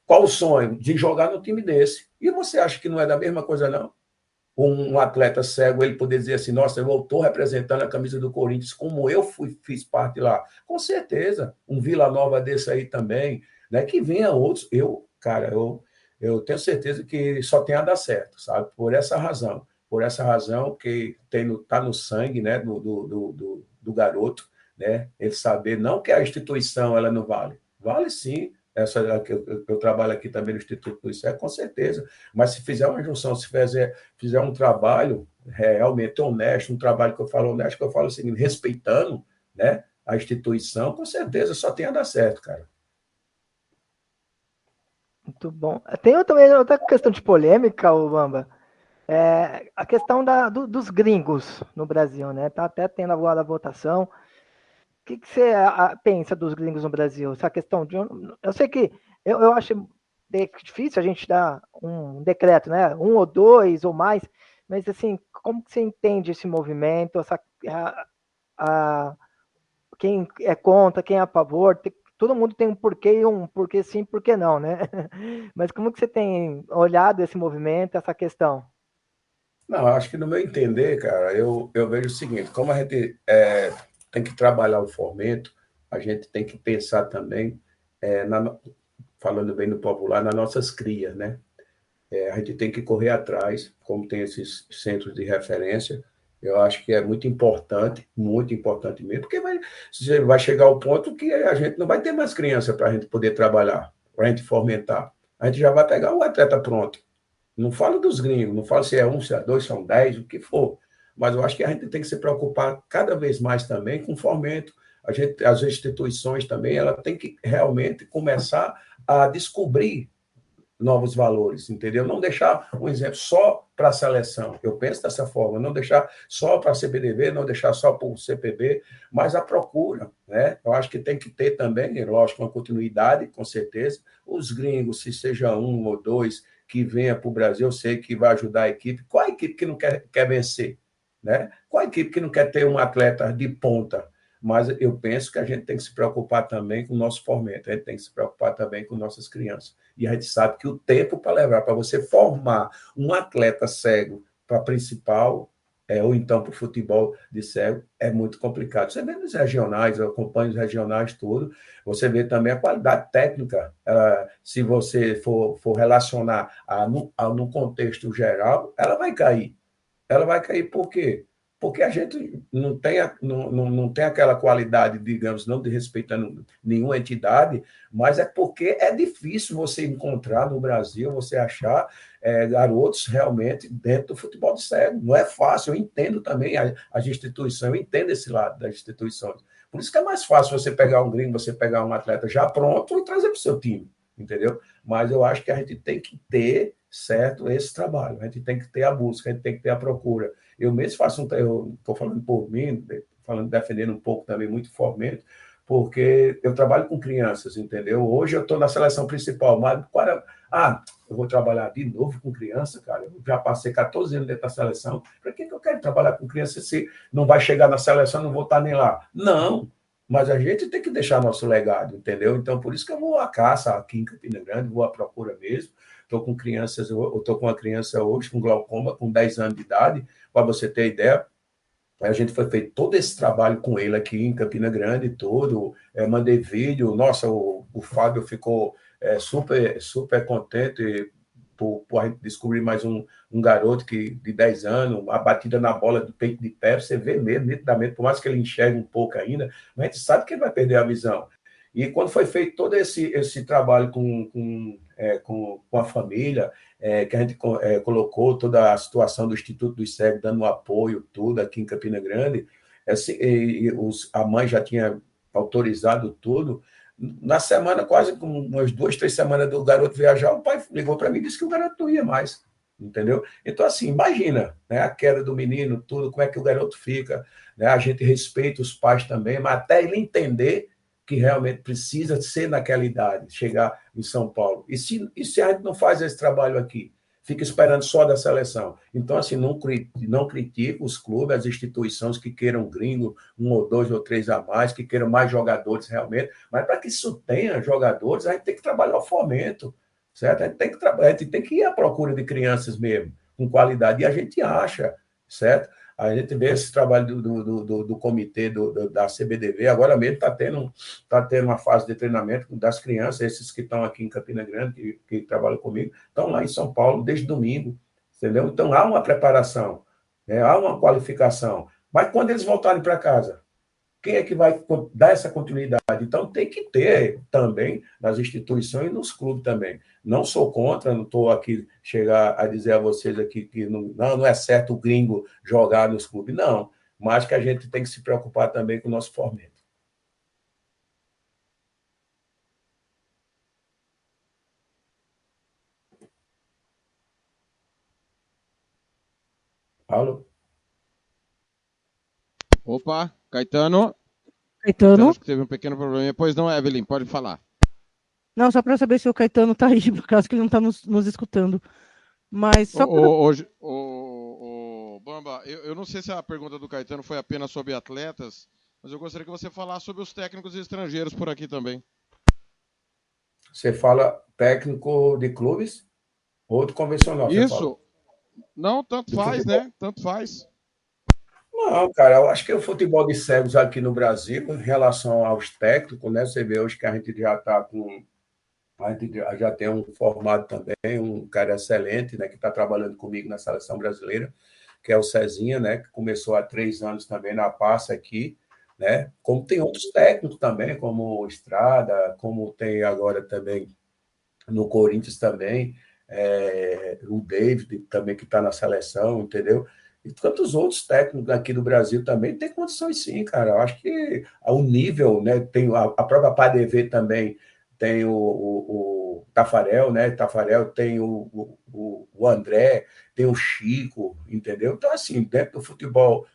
I: Qual o sonho? De jogar no time desse. E você acha que não é da mesma coisa, não? Um atleta cego, ele poder dizer assim, nossa, eu estou representando a camisa do Corinthians, como eu fiz parte lá. Com certeza, um Vila Nova desse aí também, né? Que venha outros. Eu tenho certeza que só tem a dar certo, sabe? Por essa razão que está no sangue, né, do garoto, né, ele saber não que a instituição ela não vale sim, eu trabalho aqui também no Instituto do Cego, com certeza, mas se fizer uma junção, se fizer um trabalho realmente honesto, um trabalho que eu falo honesto, que eu falo o seguinte, respeitando, né, a instituição, com certeza só tem a dar certo, cara.
H: Muito bom. Tem também outra questão de polêmica, Bamba, a questão dos gringos no Brasil, né? Tá até tendo agora a votação. O que você pensa dos gringos no Brasil? Essa questão de... Eu sei que eu acho difícil a gente dar um decreto, né? 1 ou 2 ou mais, mas assim, como que você entende esse movimento? Quem é contra, quem é a favor? Todo mundo tem um porquê e um porquê sim, porquê não, né? Mas como que você tem olhado esse movimento, essa questão?
I: Não, acho que no meu entender, cara, eu vejo o seguinte, como a gente tem que trabalhar o fomento, a gente tem que pensar também, falando bem no popular, nas nossas crias, né? A gente tem que correr atrás, como tem esses centros de referência, eu acho que é muito importante mesmo, porque vai chegar ao ponto que a gente não vai ter mais criança para a gente poder trabalhar, para a gente fomentar. A gente já vai pegar o atleta pronto. Não falo dos gringos, não falo se é 1, se é 2, são 10, o que for. Mas eu acho que a gente tem que se preocupar cada vez mais também com o fomento. As instituições também, ela tem que realmente começar a descobrir novos valores, entendeu? Não deixar um exemplo só para a seleção. Eu penso dessa forma, não deixar só para a CBDV, não deixar só para o CPB, mas a procura, né? Eu acho que tem que ter também, lógico, uma continuidade, com certeza. Os gringos, se seja 1 ou 2, que venha para o Brasil, eu sei que vai ajudar a equipe. Qual a equipe que não quer vencer? Né? Qual a equipe que não quer ter um atleta de ponta? Mas eu penso que a gente tem que se preocupar também com o nosso fomento, a gente tem que se preocupar também com nossas crianças. E a gente sabe que o tempo para levar, para você formar um atleta cego para a principal, ou então para o futebol de cego, é muito complicado. Você vê nos regionais, eu acompanho os regionais tudo, você vê também a qualidade técnica. Se você for relacionar no contexto geral, ela vai cair. Ela vai cair por quê? porque a gente não tem, não tem aquela qualidade, digamos, não de respeitando nenhuma entidade, mas é porque é difícil você encontrar no Brasil, você achar garotos realmente dentro do futebol de cego. Não é fácil, eu entendo também as instituições, eu entendo esse lado das instituições. Por isso que é mais fácil você pegar um gringo, você pegar um atleta já pronto e trazer para o seu time, entendeu? Mas eu acho que a gente tem que ter, certo, esse trabalho, a gente tem que ter a busca, a gente tem que ter a procura. Eu mesmo faço eu estou falando por mim, defendendo um pouco também muito formalmente, porque eu trabalho com crianças, entendeu? Hoje eu estou na seleção principal, mas eu vou trabalhar de novo com criança, cara. Eu já passei 14 anos dentro da seleção. Para que eu quero trabalhar com criança se não vai chegar na seleção, não vou estar nem lá? Não, mas a gente tem que deixar nosso legado, entendeu? Então, por isso que eu vou à caça aqui em Campina Grande, vou à procura mesmo. Estou com crianças, eu estou com uma criança hoje com glaucoma, com 10 anos de idade, para você ter ideia. A gente foi feito todo esse trabalho com ele aqui em Campina Grande, todo. Mandei vídeo, nossa, o Fábio ficou super contente por a gente descobrir mais um garoto de 10 anos, a batida na bola do peito de pé, você vê mesmo, nitidamente, por mais que ele enxergue um pouco ainda, mas a gente sabe que ele vai perder a visão. E quando foi feito todo esse trabalho com a família, que a gente colocou toda a situação do Instituto dos Cegos, dando apoio, tudo aqui em Campina Grande, a mãe já tinha autorizado tudo. Na semana, quase com umas 2, 3 semanas do garoto viajar, o pai ligou para mim e disse que o garoto não ia mais, entendeu? Então, assim, imagina, né, a queda do menino, tudo, como é que o garoto fica, né? A gente respeita os pais também, mas até ele entender que realmente precisa ser naquela idade, chegar em São Paulo. E se a gente não faz esse trabalho aqui, fica esperando só da seleção. Então, assim, não critico os clubes, as instituições que queiram gringo, 1 ou 2 ou 3 a mais, que queiram mais jogadores realmente, mas para que isso tenha jogadores, a gente tem que trabalhar o fomento, certo? A gente tem que ir à procura de crianças mesmo, com qualidade, e a gente acha, certo? A gente vê esse trabalho do comitê da CBDV, agora mesmo está tendo uma fase de treinamento das crianças, esses que estão aqui em Campina Grande, que trabalham comigo, estão lá em São Paulo desde domingo, entendeu? Então há uma preparação, né? Há uma qualificação, mas quando eles voltarem para casa, quem é que vai dar essa continuidade? Então, tem que ter também nas instituições e nos clubes também. Não sou contra, não estou aqui chegar a dizer a vocês aqui que não é certo o gringo jogar nos clubes, não. Mas que a gente tem que se preocupar também com o nosso fomento. Alô?
C: Opa, Caetano. Acho que teve um pequeno problema. Pois não, Evelyn, pode falar.
G: Não, só para saber se o Caetano está aí, por causa que ele não está nos escutando. Mas só
C: Bamba, eu não sei se a pergunta do Caetano foi apenas sobre atletas, mas eu gostaria que você falasse sobre os técnicos estrangeiros por aqui também.
I: Você fala técnico de clubes ou de convencional?
C: Isso. Não, tanto faz, né? Tanto faz.
I: Não, cara, eu acho que o futebol de cegos aqui no Brasil, em relação aos técnicos, né? Você vê hoje que a gente já está com. A gente já tem um formado também, um cara excelente, né? Que está trabalhando comigo na seleção brasileira, que é o Cezinha, né? Que começou há 3 anos também na Passa aqui, né? Como tem outros técnicos também, como o Estrada, como tem agora também no Corinthians também, o David também que está na seleção, entendeu? E tantos outros técnicos aqui do Brasil também tem condições sim, cara. Eu acho que o nível, né? Tem a própria PADV também, tem o Tafarel, né? Tafarel tem o André, tem o Chico, entendeu? Então, assim, dentro do futebol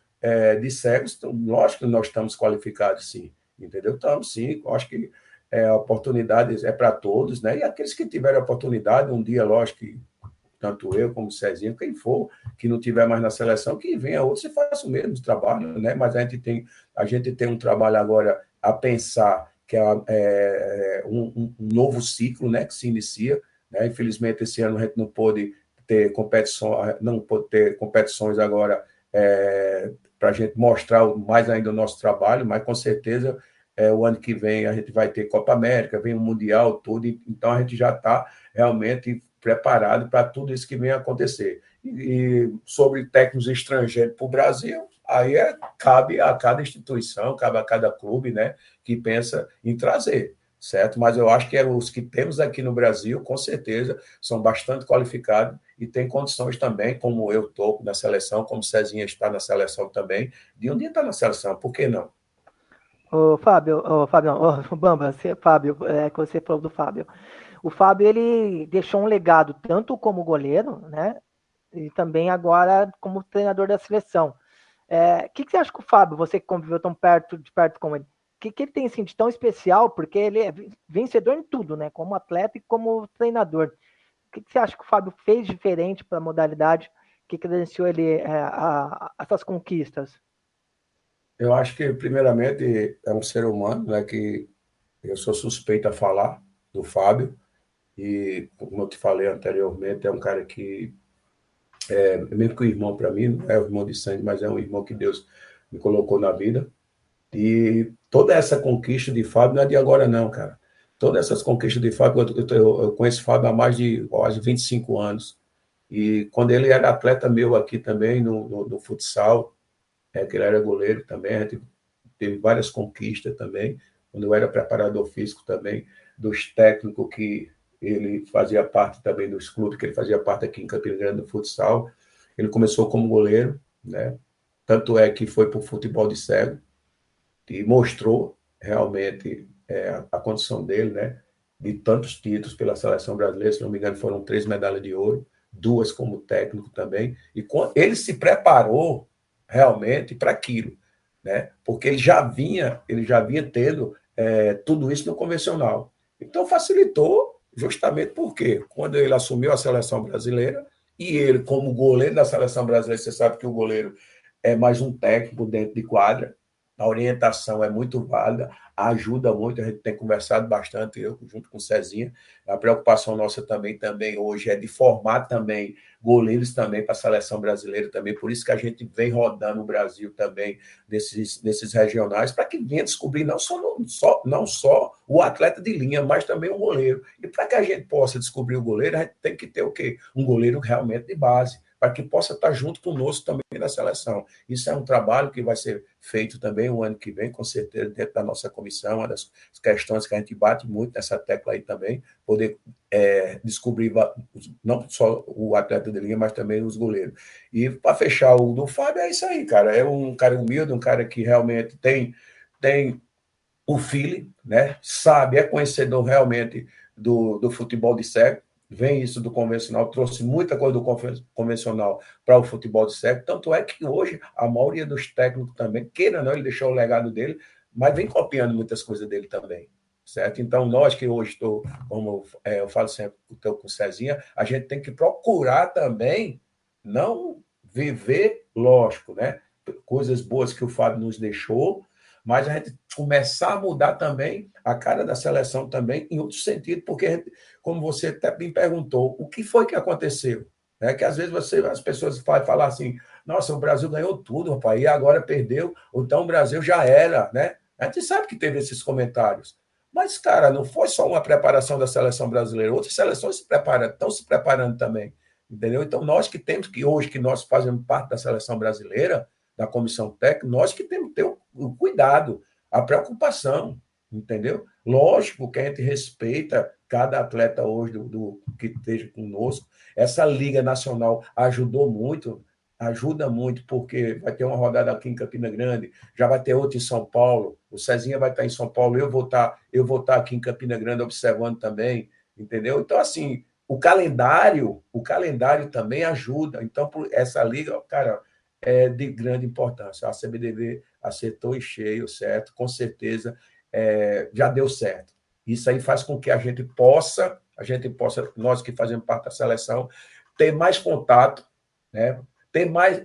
I: de cegos, lógico que nós estamos qualificados, sim, entendeu? Estamos, sim. Eu acho que a oportunidade é para todos, né? E aqueles que tiverem a oportunidade, um dia, lógico que tanto eu como o Cezinho, quem for, que não tiver mais na seleção, que venha outro e faça o mesmo trabalho, né? Mas a gente tem um trabalho agora a pensar que é um novo ciclo, né? Que se inicia, né? Infelizmente, esse ano a gente não pôde ter competições agora para a gente mostrar mais ainda o nosso trabalho, mas com certeza o ano que vem a gente vai ter Copa América, vem o Mundial, tudo, então a gente já está realmente preparado para tudo isso que vem acontecer. E sobre técnicos estrangeiros para o Brasil, aí cabe a cada instituição, cabe a cada clube, né, que pensa em trazer, certo? Mas eu acho que os que temos aqui no Brasil, com certeza, são bastante qualificados e têm condições também, como eu estou na seleção, como o Cezinha está na seleção também, de um dia estar na seleção, por que não?
H: Fábio, não, Bamba, Fábio, que você falou do Fábio. O Fábio, ele deixou um legado tanto como goleiro, né? E também agora como treinador da seleção. O que você acha que o Fábio, você que conviveu tão de perto com ele, que ele tem assim, de tão especial? Porque ele é vencedor em tudo, né? Como atleta e como treinador. O que você acha que o Fábio fez diferente para a modalidade que credenciou ele a essas conquistas?
I: Eu acho que, primeiramente, é um ser humano, né, que eu sou suspeito a falar do Fábio, e, como eu te falei anteriormente, é um cara que mesmo que o irmão para mim, não é o irmão de sangue, mas é um irmão que Deus me colocou na vida. E toda essa conquista de Fábio não é de agora, não, cara. Todas essas conquistas de Fábio, eu conheço Fábio há mais de quase 25 anos. E quando ele era atleta meu aqui também, no futsal, que ele era goleiro também, a gente teve várias conquistas também. Quando eu era preparador físico também, dos técnicos que ele fazia parte também dos clubes, que ele fazia parte aqui em Campina Grande do futsal. Ele começou como goleiro, né? Tanto é que foi para o futebol de cego e mostrou realmente a condição dele, né? De tantos títulos pela seleção brasileira, se não me engano, foram 3 medalhas de ouro, 2 como técnico também. E ele se preparou realmente para aquilo, né? Porque ele já vinha tendo tudo isso no convencional. Então facilitou justamente porque quando ele assumiu a seleção brasileira, e ele como goleiro da seleção brasileira, você sabe que o goleiro é mais um técnico dentro de quadra, a orientação é muito válida, ajuda muito, a gente tem conversado bastante, eu junto com o Cezinha, a preocupação nossa também hoje é de formar também goleiros também para a seleção brasileira também, por isso que a gente vem rodando o Brasil também desses regionais, para que venha descobrir não só o atleta de linha, mas também o goleiro. E para que a gente possa descobrir o goleiro, a gente tem que ter o quê? Um goleiro realmente de base, para que possa estar junto conosco também na seleção. Isso é um trabalho que vai ser feito também o ano que vem, com certeza, dentro da nossa comissão, uma das questões que a gente bate muito nessa tecla aí também, poder descobrir não só o atleta de linha, mas também os goleiros. E para fechar o do Fábio, é isso aí, cara. É um cara humilde, um cara que realmente tem o feeling, né? Sabe, é conhecedor realmente do futebol de cego, vem isso do convencional, trouxe muita coisa do convencional para o futebol de cego, tanto é que hoje a maioria dos técnicos também, queira ou não, ele deixou o legado dele, mas vem copiando muitas coisas dele também, certo? Então, nós que hoje estou, como eu falo sempre, estou com o Cezinha, a gente tem que procurar também não viver, lógico, né? Coisas boas que o Fábio nos deixou, mas a gente começar a mudar também a cara da seleção também em outro sentido, porque, como você até me perguntou, o que foi que aconteceu? Que às vezes as pessoas falam assim, nossa, o Brasil ganhou tudo, rapaz, e agora perdeu, então o Brasil já era, né? A gente sabe que teve esses comentários, mas, cara, não foi só uma preparação da seleção brasileira, outras seleções estão se preparando também, entendeu? Então, nós que temos que, hoje, que nós fazemos parte da seleção brasileira, da comissão técnica, nós que temos que ter o cuidado, a preocupação, entendeu? Lógico que a gente respeita cada atleta hoje que esteja conosco. Essa Liga Nacional ajuda muito, porque vai ter uma rodada aqui em Campina Grande, já vai ter outra em São Paulo, o Cezinha vai estar em São Paulo, eu vou estar aqui em Campina Grande observando também, entendeu? Então, assim, o calendário também ajuda. Então, essa liga, cara, é de grande importância. A CBDV acertou em cheio, certo? Com certeza já deu certo. Isso aí faz com que a gente possa, nós que fazemos parte da seleção, ter mais contato, né? Ter mais,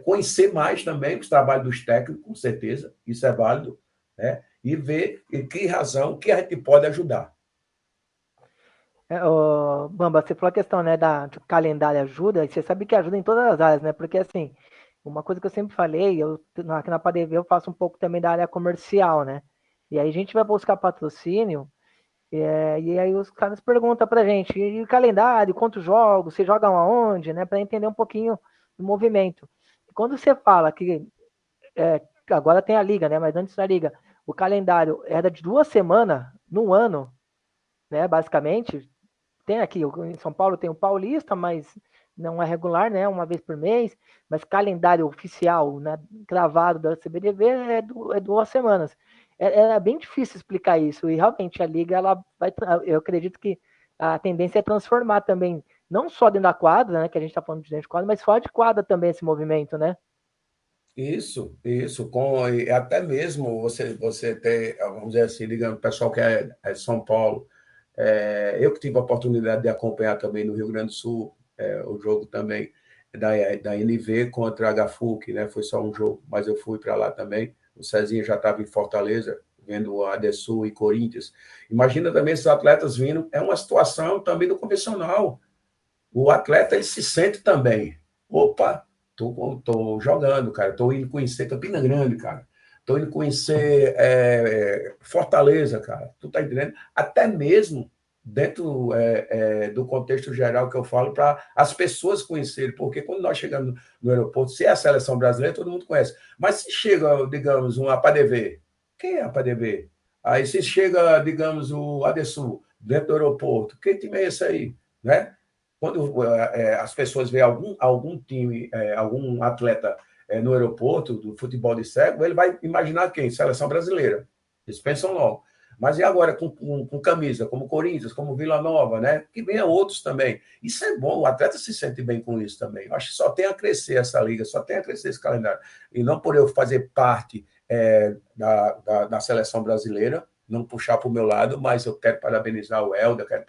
I: conhecer mais também os trabalhos dos técnicos, com certeza, isso é válido, né? E ver em que razão que a gente pode ajudar.
H: Bamba, você falou a questão, né, do calendário ajuda, e você sabe que ajuda em todas as áreas, né? Porque, assim, uma coisa que eu sempre falei, aqui na PADV eu faço um pouco também da área comercial, né? E aí a gente vai buscar patrocínio, e aí os caras perguntam pra gente, e o calendário, quantos jogos, vocês jogam aonde, né? Para entender um pouquinho do movimento. E quando você fala que agora tem a Liga, né? Mas antes da Liga, o calendário era de 2 semanas no ano, né? Basicamente, tem aqui, em São Paulo tem o Paulista, mas não é regular, né? Uma vez por mês, mas calendário oficial, né? Gravado da CBDV é 2 semanas. É bem difícil explicar isso, e realmente a Liga, eu acredito que a tendência é transformar também, não só dentro da quadra, né? Que a gente está falando de dentro de quadra, mas fora de quadra também esse movimento, né?
I: Isso, e até mesmo você ter, vamos dizer assim, digamos, o pessoal que é de São Paulo, eu que tive a oportunidade de acompanhar também no Rio Grande do Sul, o jogo também da NV contra a HFUC, né? Foi só um jogo, mas eu fui para lá também. O Cezinha já estava em Fortaleza, vendo o ADSU e Corinthians. Imagina também esses atletas vindo, é uma situação também do convencional. O atleta, ele se sente também. Opa, tô jogando, cara. Tô indo conhecer Campina Grande, cara. Tô indo conhecer Fortaleza, cara. Tu tá entendendo? Até mesmo dentro do contexto geral que eu falo, para as pessoas conhecerem, porque quando nós chegamos no aeroporto, se é a seleção brasileira, todo mundo conhece. Mas se chega, digamos, um APADV, quem é APADV? Aí se chega, digamos, o ADSU, dentro do aeroporto, que time é esse aí? Né? Quando as pessoas veem algum time, algum atleta no aeroporto do futebol de cego, ele vai imaginar quem? Seleção brasileira. Eles pensam logo. Mas e agora com camisa, como Corinthians, como Vila Nova, né? Que venha outros também. Isso é bom, o atleta se sente bem com isso também. Eu acho que só tem a crescer essa liga, só tem a crescer esse calendário. E não por eu fazer parte da seleção brasileira, não puxar para o meu lado, mas eu quero parabenizar o Helder, quero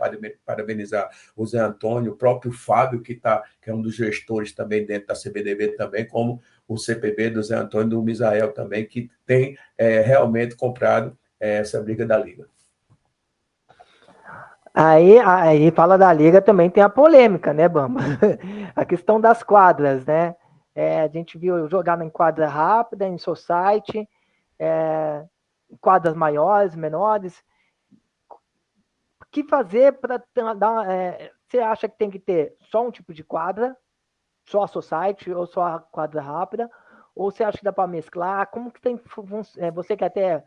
I: parabenizar o Zé Antônio, o próprio Fábio, que é um dos gestores também dentro da CBDB também, como o CPB do Zé Antônio e do Misael também, que tem realmente comprado essa briga da Liga.
H: Aí fala da Liga, também tem a polêmica, né, Bamba? A questão das quadras, né? A gente viu jogar em quadra rápida, em society, quadras maiores, menores. O que fazer para dar... você acha que tem que ter só um tipo de quadra, só a society ou só a quadra rápida? Ou você acha que dá para mesclar? Como que tem... você que até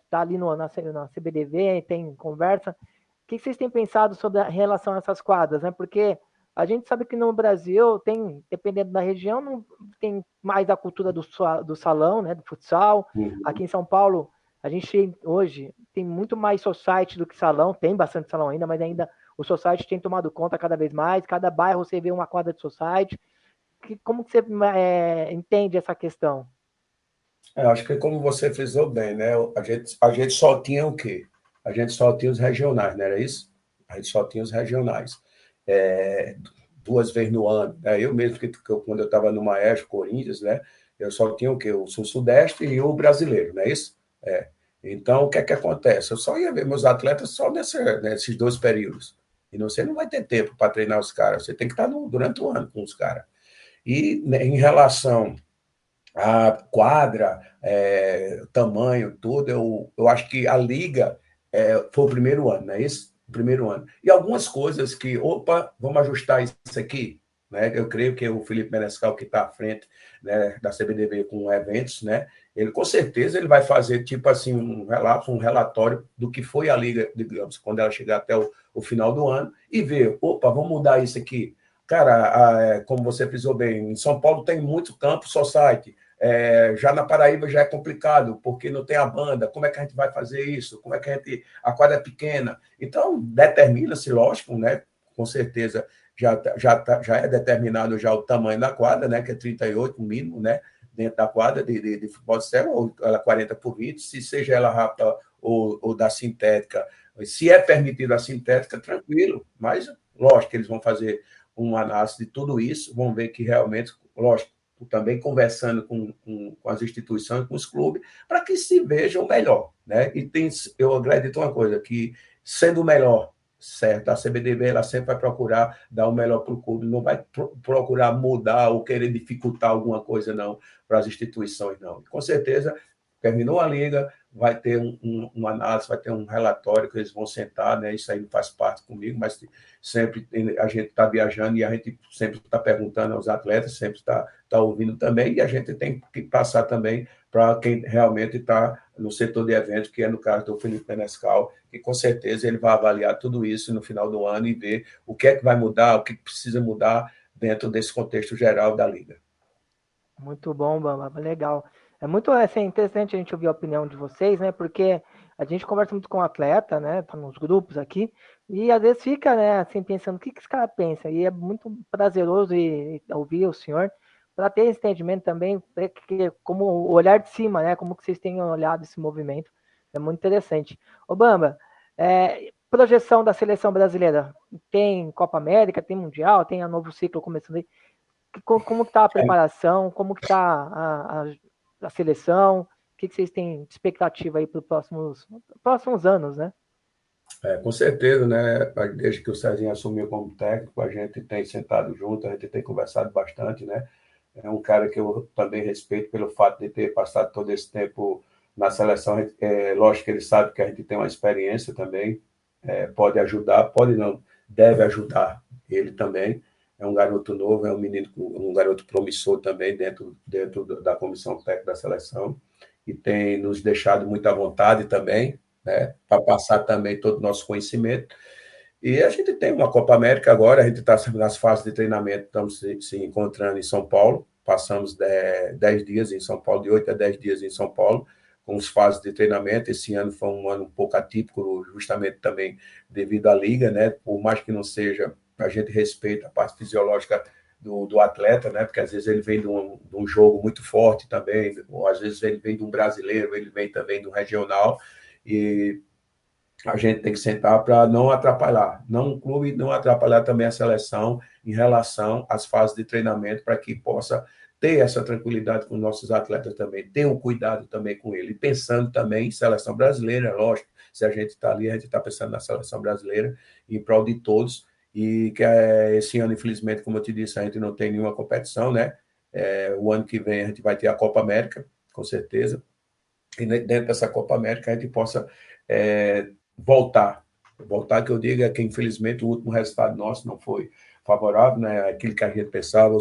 H: tá ali na CBDV, tem conversa... O que vocês têm pensado sobre a relação a essas quadras, né? Porque a gente sabe que no Brasil tem, dependendo da região, não tem mais a cultura do salão, né? Do futsal.
I: Uhum.
H: Aqui em São Paulo, a gente hoje tem muito mais society do que salão. Tem bastante salão ainda, mas ainda o society tem tomado conta cada vez mais. Cada bairro você vê uma quadra de society. Como que você entende essa questão?
I: Acho que como você frisou bem, né? A gente só tinha o quê? A gente só tinha os regionais, não era isso? A gente só tinha os regionais. 2 vezes no ano. Né? Eu mesmo, quando eu estava no Maestro, Corinthians, né? Eu só tinha o quê? O Sul-Sudeste e o brasileiro, não é isso? Então, o que é que acontece? Eu só ia ver meus atletas só nesses 2 períodos. E você não vai ter tempo para treinar os caras. Você tem que estar durante o ano com os caras. E em relação à quadra, tamanho, tudo, eu acho que a liga foi o primeiro ano, não é isso? O primeiro ano. E algumas coisas que, vamos ajustar isso aqui, né? Eu creio que o Felipe Menescal, que está à frente, né, da CBDB com eventos, né? Ele, com certeza, ele vai fazer, tipo assim, um relatório do que foi a liga, digamos, quando ela chegar até o final do ano, e ver, vamos mudar isso aqui. Cara, como você frisou bem, em São Paulo tem muito campo society. Já na Paraíba já é complicado, porque não tem a banda. Como é que a gente vai fazer isso? Como é que a quadra é pequena? Então, determina-se, lógico, né? Com certeza já é determinado já o tamanho da quadra, né? Que é 38, o mínimo, né? Dentro da quadra de futebol de cego, ou ela 40 por 20, se seja ela rápida ou da sintética. Se é permitido a sintética, tranquilo, mas lógico que eles vão fazer uma análise de tudo isso, vão ver que realmente, lógico, também conversando com as instituições, com os clubes, para que se vejam melhor. Né? E eu acredito uma coisa, que sendo o melhor, certo, a CBDB ela sempre vai procurar dar o melhor para o clube, não vai procurar mudar ou querer dificultar alguma coisa, não, para as instituições, não. Com certeza, terminou a liga, vai ter uma análise, vai ter um relatório que eles vão sentar, né? Isso aí não faz parte comigo, mas sempre a gente está viajando e a gente sempre está perguntando aos atletas, sempre está ouvindo também, e a gente tem que passar também para quem realmente está no setor de eventos, que é no caso do Felipe Menescal, que com certeza ele vai avaliar tudo isso no final do ano e ver o que é que vai mudar, o que precisa mudar dentro desse contexto geral da liga.
H: Muito bom, Bamba, legal. É muito assim, interessante a gente ouvir a opinião de vocês, né? Porque a gente conversa muito com o atleta, né? Tá nos grupos aqui, e às vezes fica, né, assim, pensando o que esse cara pensa. E é muito prazeroso ouvir o senhor, para ter esse entendimento também, como o olhar de cima, né? Como que vocês têm olhado esse movimento. É muito interessante. Ô, Bamba, projeção da seleção brasileira. Tem Copa América, tem Mundial, tem a novo ciclo começando aí. Como está a preparação? Como que está a seleção? O que vocês têm de expectativa aí para os próximos anos, né?
I: Com certeza, né? Desde que o Cezinho assumiu como técnico, a gente tem sentado junto, a gente tem conversado bastante, né? É um cara que eu também respeito pelo fato de ter passado todo esse tempo na seleção. Lógico que ele sabe que a gente tem uma experiência também, pode ajudar, pode não, deve ajudar ele também. É um garoto novo, é um menino, um garoto promissor também dentro da comissão técnica da seleção, e tem nos deixado muito à vontade também, né, para passar também todo o nosso conhecimento. E a gente tem uma Copa América agora, a gente está nas fases de treinamento, estamos se encontrando em São Paulo, passamos 10 dias em São Paulo, de 8 a 10 dias em São Paulo, com as fases de treinamento. Esse ano foi um ano um pouco atípico, justamente também devido à liga, né? Por mais que não seja, a gente respeita a parte fisiológica do atleta, né? Porque às vezes ele vem de um jogo muito forte também, ou às vezes ele vem de um brasileiro, ele vem também de um regional, e a gente tem que sentar para não atrapalhar, não o clube, não atrapalhar também a seleção em relação às fases de treinamento, para que possa ter essa tranquilidade com os nossos atletas também, ter um cuidado também com ele, pensando também em seleção brasileira, lógico, se a gente está ali, a gente está pensando na seleção brasileira, em prol de todos, e que esse ano, infelizmente, como eu te disse, a gente não tem nenhuma competição, né? O ano que vem a gente vai ter a Copa América, com certeza, e dentro dessa Copa América a gente possa voltar, que eu digo é que infelizmente o último resultado nosso não foi favorável, né? Aquilo que a gente pensava,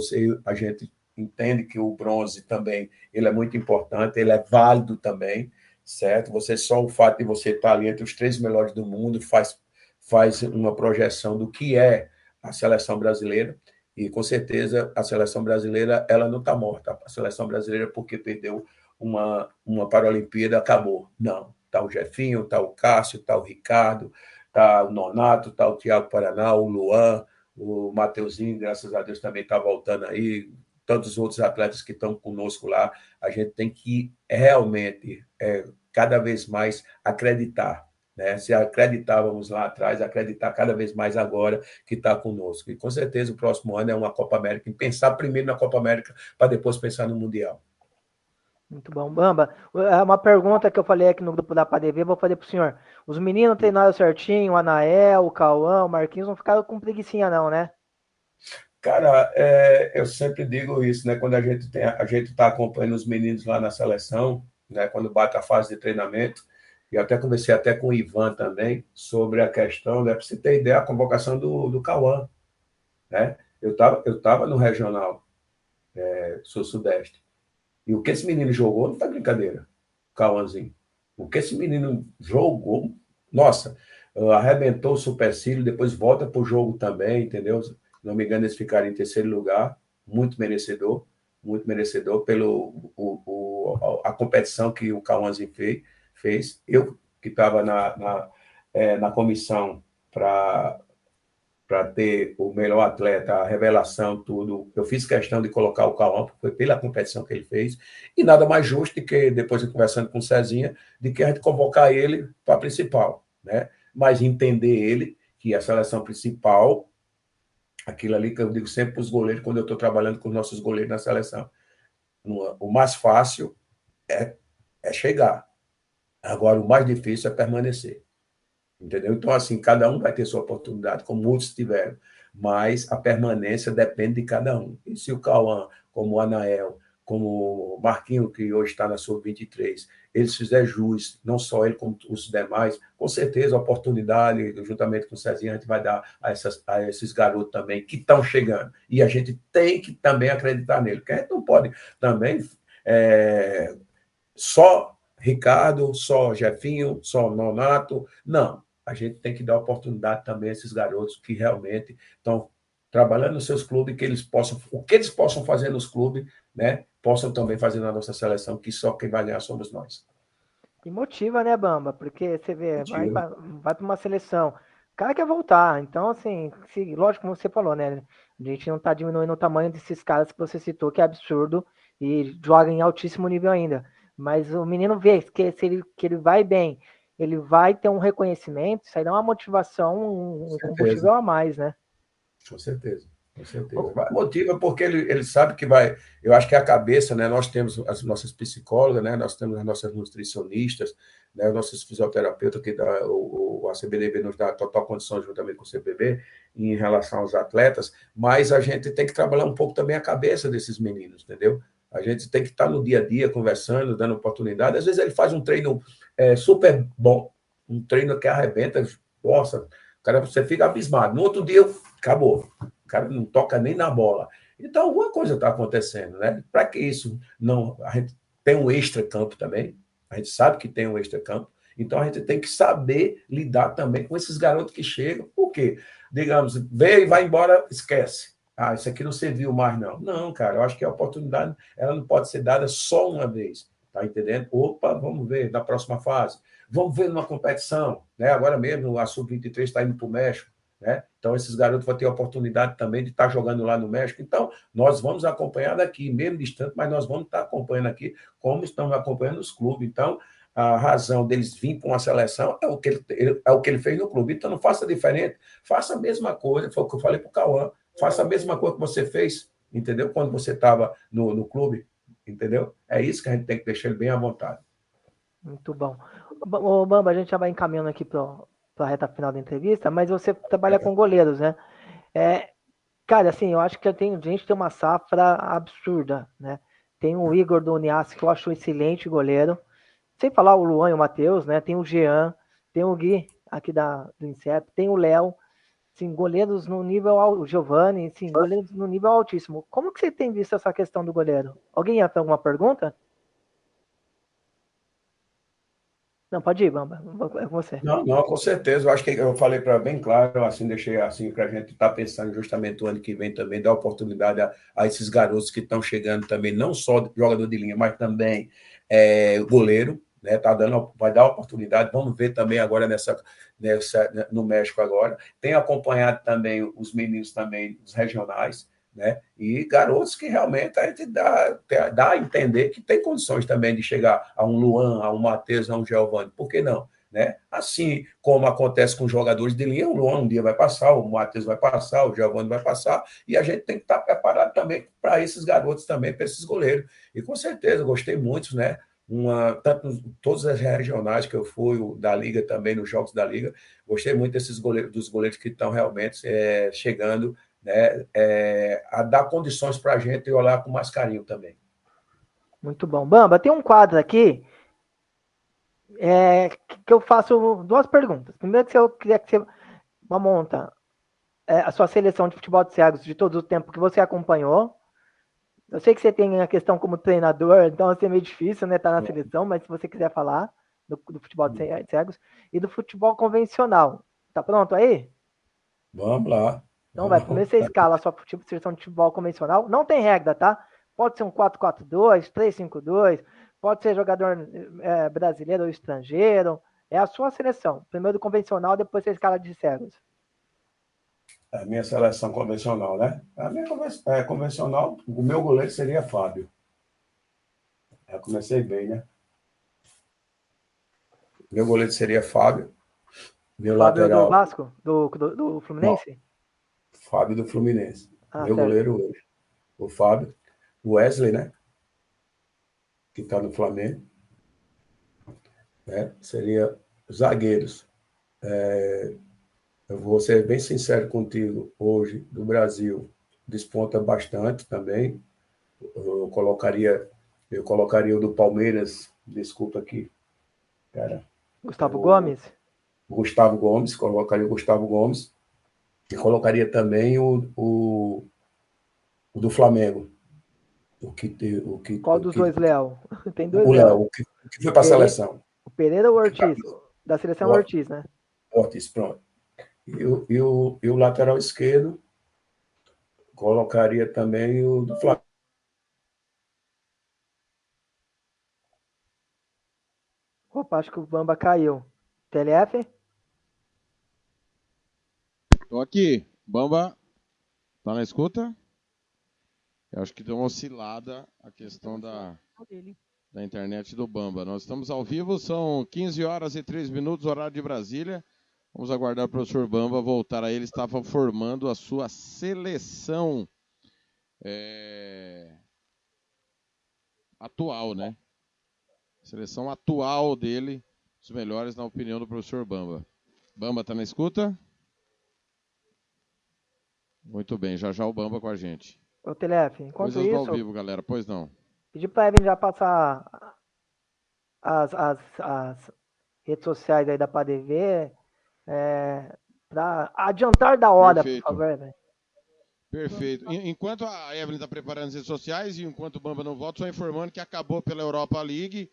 I: a gente entende que o bronze também, ele é muito importante, ele é válido também, certo? Só o fato de você estar ali entre os 3 melhores do mundo faz uma projeção do que é a seleção brasileira, e com certeza a seleção brasileira, ela não está morta, a seleção brasileira, porque perdeu uma Paralimpíada, acabou, não. Está o Jefinho, está o Cássio, está o Ricardo, está o Nonato, está o Thiago Paraná, o Luan, o Mateuzinho, graças a Deus, também está voltando aí, tantos outros atletas que estão conosco lá. A gente tem que realmente, cada vez mais, acreditar, né? Se acreditávamos lá atrás, acreditar cada vez mais agora que está conosco. E com certeza o próximo ano é uma Copa América, e pensar primeiro na Copa América para depois pensar no Mundial.
H: Muito bom. Bamba, uma pergunta que eu falei aqui no grupo da PADV, vou fazer para o senhor. Os meninos treinaram certinho, o Anael, o Cauã, o Marquinhos, não ficaram com preguicinha não, né?
I: Cara, eu sempre digo isso, né? Quando a gente está acompanhando os meninos lá na seleção, né? Quando bate a fase de treinamento, e até conversei até com o Ivan também sobre a questão, né? Para você ter ideia, a convocação do Cauã, né? Eu tava no regional sul-sudeste. E o que esse menino jogou não tá brincadeira, o Cauãzinho. O que esse menino jogou, nossa, arrebentou o supercílio, depois volta pro jogo também, entendeu? Se não me engano, eles ficaram em terceiro lugar, muito merecedor pelo a competição que o Cauãzinho fez. Eu que estava na comissão para ter o melhor atleta, a revelação, tudo. Eu fiz questão de colocar o Cauã, porque foi pela competição que ele fez, e nada mais justo do que, depois de conversando com o Cezinha, de que a gente convocar ele para a principal, né? Mas entender ele, que a seleção principal, aquilo ali que eu digo sempre para os goleiros, quando eu estou trabalhando com os nossos goleiros na seleção, o mais fácil é chegar. Agora, o mais difícil é permanecer. Entendeu? Então, assim, cada um vai ter sua oportunidade, como muitos tiveram, mas a permanência depende de cada um. E se o Cauã, como o Anael, como o Marquinho, que hoje está na Sub-23, eles fizerem jus, não só ele, como os demais, com certeza a oportunidade, juntamente com o Cezinha, a gente vai dar a esses garotos também que estão chegando. E a gente tem que também acreditar nele, porque a gente não pode também só Ricardo, só Jefinho, só Nonato. Não, a gente tem que dar oportunidade também a esses garotos que realmente estão trabalhando nos seus clubes, que eles possam, o que eles possam fazer nos clubes, né, possam também fazer na nossa seleção, que só quem vai ganhar somos nós.
H: E motiva, né, Bamba? Porque você vê, vai para uma seleção, o cara quer voltar. Então, assim, lógico, como você falou, né? A gente não está diminuindo o tamanho desses caras que você citou, que é absurdo, e joga em altíssimo nível ainda. Mas o menino vê que ele vai bem, ele vai ter um reconhecimento, isso aí dá uma motivação, um combustível a mais, né?
I: Com certeza. Com certeza. Motiva porque ele sabe que vai. Eu acho que é a cabeça, né? Nós temos as nossas psicólogas, né? Nós temos as nossas nutricionistas, né? Os nossos fisioterapeutas, que a CBDB nos dá total condição, juntamente com o CPB, em relação aos atletas, mas a gente tem que trabalhar um pouco também a cabeça desses meninos, entendeu? A gente tem que estar no dia a dia conversando, dando oportunidade. Às vezes ele faz um treino super bom, um treino que arrebenta, nossa, cara, você fica abismado. No outro dia, acabou. O cara não toca nem na bola. Então, alguma coisa está acontecendo, né? Para que isso não... A gente tem um extra-campo também. A gente sabe que tem um extra-campo. Então, a gente tem que saber lidar também com esses garotos que chegam. Por quê? Digamos, veio e vai embora, esquece. Ah, isso aqui não serviu mais, não. Não, cara, eu acho que a oportunidade ela não pode ser dada só uma vez. Tá entendendo? Opa, vamos ver na próxima fase. Vamos ver numa competição, né? Agora mesmo a Sub-23 está indo para o México, né? Então esses garotos vão ter a oportunidade também de estar jogando lá no México. Então nós vamos acompanhar daqui, mesmo distante, mas nós vamos estar acompanhando aqui como estamos acompanhando os clubes. Então a razão deles vir para uma seleção é o que ele fez no clube. Então não faça diferente, faça a mesma coisa. Foi o que eu falei para o Cauã, faça a mesma coisa que você fez, entendeu? Quando você estava no clube, entendeu? É isso que a gente tem que deixar ele bem à vontade.
H: Muito bom. Ô, Bamba, a gente já vai encaminhando aqui para a reta final da entrevista, mas você trabalha com goleiros, né? Cara, assim, eu acho que a gente tem uma safra absurda, né? Tem o Igor do Uniasse, que eu acho um excelente goleiro. Sem falar o Luan e o Matheus, né? Tem o Jean, tem o Gui, aqui do INSEP, tem o Léo. Sim, goleiros no nível o Giovanni, sim, goleiros no nível altíssimo. Como que você tem visto essa questão do goleiro? Alguém tem alguma pergunta? Não, pode ir, Bamba. É com você.
I: Não, com certeza. Eu acho que eu falei bem claro, assim, deixei assim para a gente estar pensando justamente o ano que vem também, dar oportunidade a esses garotos que estão chegando também, não só jogador de linha, mas também goleiro, né? Vai dar oportunidade. Vamos ver também agora no México agora. Tem acompanhado também os meninos também dos regionais, né? E garotos que realmente a gente dá a entender que tem condições também de chegar a um Luan, a um Matheus, a um Giovanni. Por que não? Né? Assim como acontece com jogadores de linha, o Luan um dia vai passar, o Matheus vai passar, o Giovanni vai passar, e a gente tem que estar preparado também para esses garotos também, para esses goleiros. E com certeza, gostei muito, né? Tanto todas as regionais que eu fui, da Liga também, nos jogos da Liga, gostei muito dos goleiros que estão realmente chegando, né, a dar condições para a gente e olhar com mais carinho também.
H: Muito bom. Bamba, tem um quadro aqui que eu faço duas perguntas. Primeiro, que eu queria que você monta a sua seleção de futebol de cegos de todo o tempo que você acompanhou. Eu sei que você tem a questão como treinador, então vai ser meio difícil, né, estar na seleção, mas se você quiser falar do futebol de cegos e do futebol convencional. Tá pronto aí?
I: Vamos lá.
H: Então vai, primeiro você escala a sua seleção de futebol convencional. Não tem regra, tá? Pode ser um 4-4-2, 3-5-2, pode ser jogador brasileiro ou estrangeiro. É a sua seleção. Primeiro convencional, depois você escala de cegos.
I: A minha seleção convencional, né? A minha convencional, o meu goleiro seria Fábio. Eu comecei bem, né? Meu goleiro seria Fábio. Meu
H: Fábio
I: lateral...
H: do Vasco? Do Fluminense?
I: Não. Fábio do Fluminense. Meu
H: certo.
I: goleiro hoje. O Fábio. O Wesley, né? Que está no Flamengo. Seria zagueiros. Eu vou ser bem sincero contigo. Hoje, do Brasil, desponta bastante também. Eu colocaria o do Palmeiras, desculpa aqui, cara.
H: Gustavo Gomes?
I: O Gustavo Gomes, colocaria o Gustavo Gomes. E colocaria também o do Flamengo.
H: Qual dos dois, Léo? Tem dois
I: o Léo, o que foi para a seleção.
H: O Pereira ou o Ortiz? Da seleção Ortiz, né?
I: Ortiz, pronto. E o lateral esquerdo, colocaria também o do Flamengo.
H: Opa, acho que o Bamba caiu. TLF?
C: Tô aqui. Bamba, tá na escuta? Eu acho que deu uma oscilada a questão da internet do Bamba. Nós estamos ao vivo, são 15 horas e 3 minutos, horário de Brasília. Vamos aguardar o professor Bamba voltar aí. Ele estava formando a sua seleção atual, né? Seleção atual dele, os melhores na opinião do professor Bamba. Bamba, tá na escuta? Muito bem, já o Bamba com a gente.
H: Ô, TLF, enquanto
C: Coisas
H: isso...
C: ao vivo, galera, pois não.
H: Pedir para Evelyn já passar as redes sociais aí da PADV, para adiantar da hora,
C: Perfeito.
H: por favor, Evelyn.
C: Perfeito. Enquanto a Evelyn está preparando as redes sociais e enquanto o Bamba não volta, só informando que acabou pela Europa League.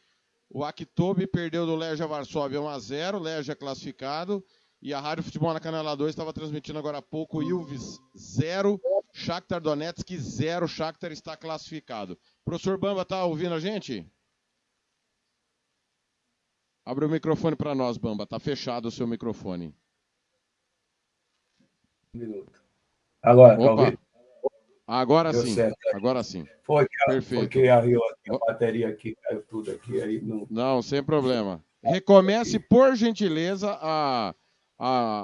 C: O Akhtobi perdeu do Legia Varsóvia 1-0, Legia classificado. E a Rádio Futebol na Canela 2 estava transmitindo agora há pouco Ilves 0, Shakhtar Donetsk 0, Shakhtar está classificado. Professor Bamba, tá ouvindo a gente? Abre o microfone para nós, Bamba. Tá fechado o seu microfone.
I: Um minuto. Agora, tá
C: Opa.
I: ouvindo?
C: Agora
I: Deu
C: sim,
I: certo.
C: agora sim.
I: Perfeito. Porque arriou aqui, a bateria aqui, caiu tudo aqui. Aí
C: Não, sem problema. Recomece, por gentileza, a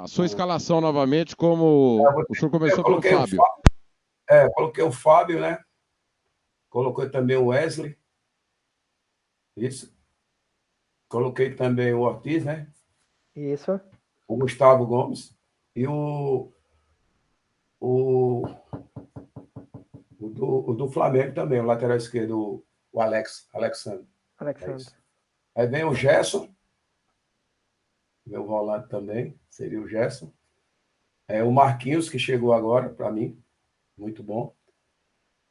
C: sua escalação novamente, como o senhor começou pelo Fábio.
I: Coloquei o Fábio, né? Coloquei também o Wesley. Isso. Coloquei também o Ortiz, né?
H: Isso.
I: O Gustavo Gomes. E o do Flamengo também, o lateral esquerdo, o Alexandre. Aí vem o Gerson. Meu volante também, seria o Gerson. O Marquinhos, que chegou agora, para mim. Muito bom.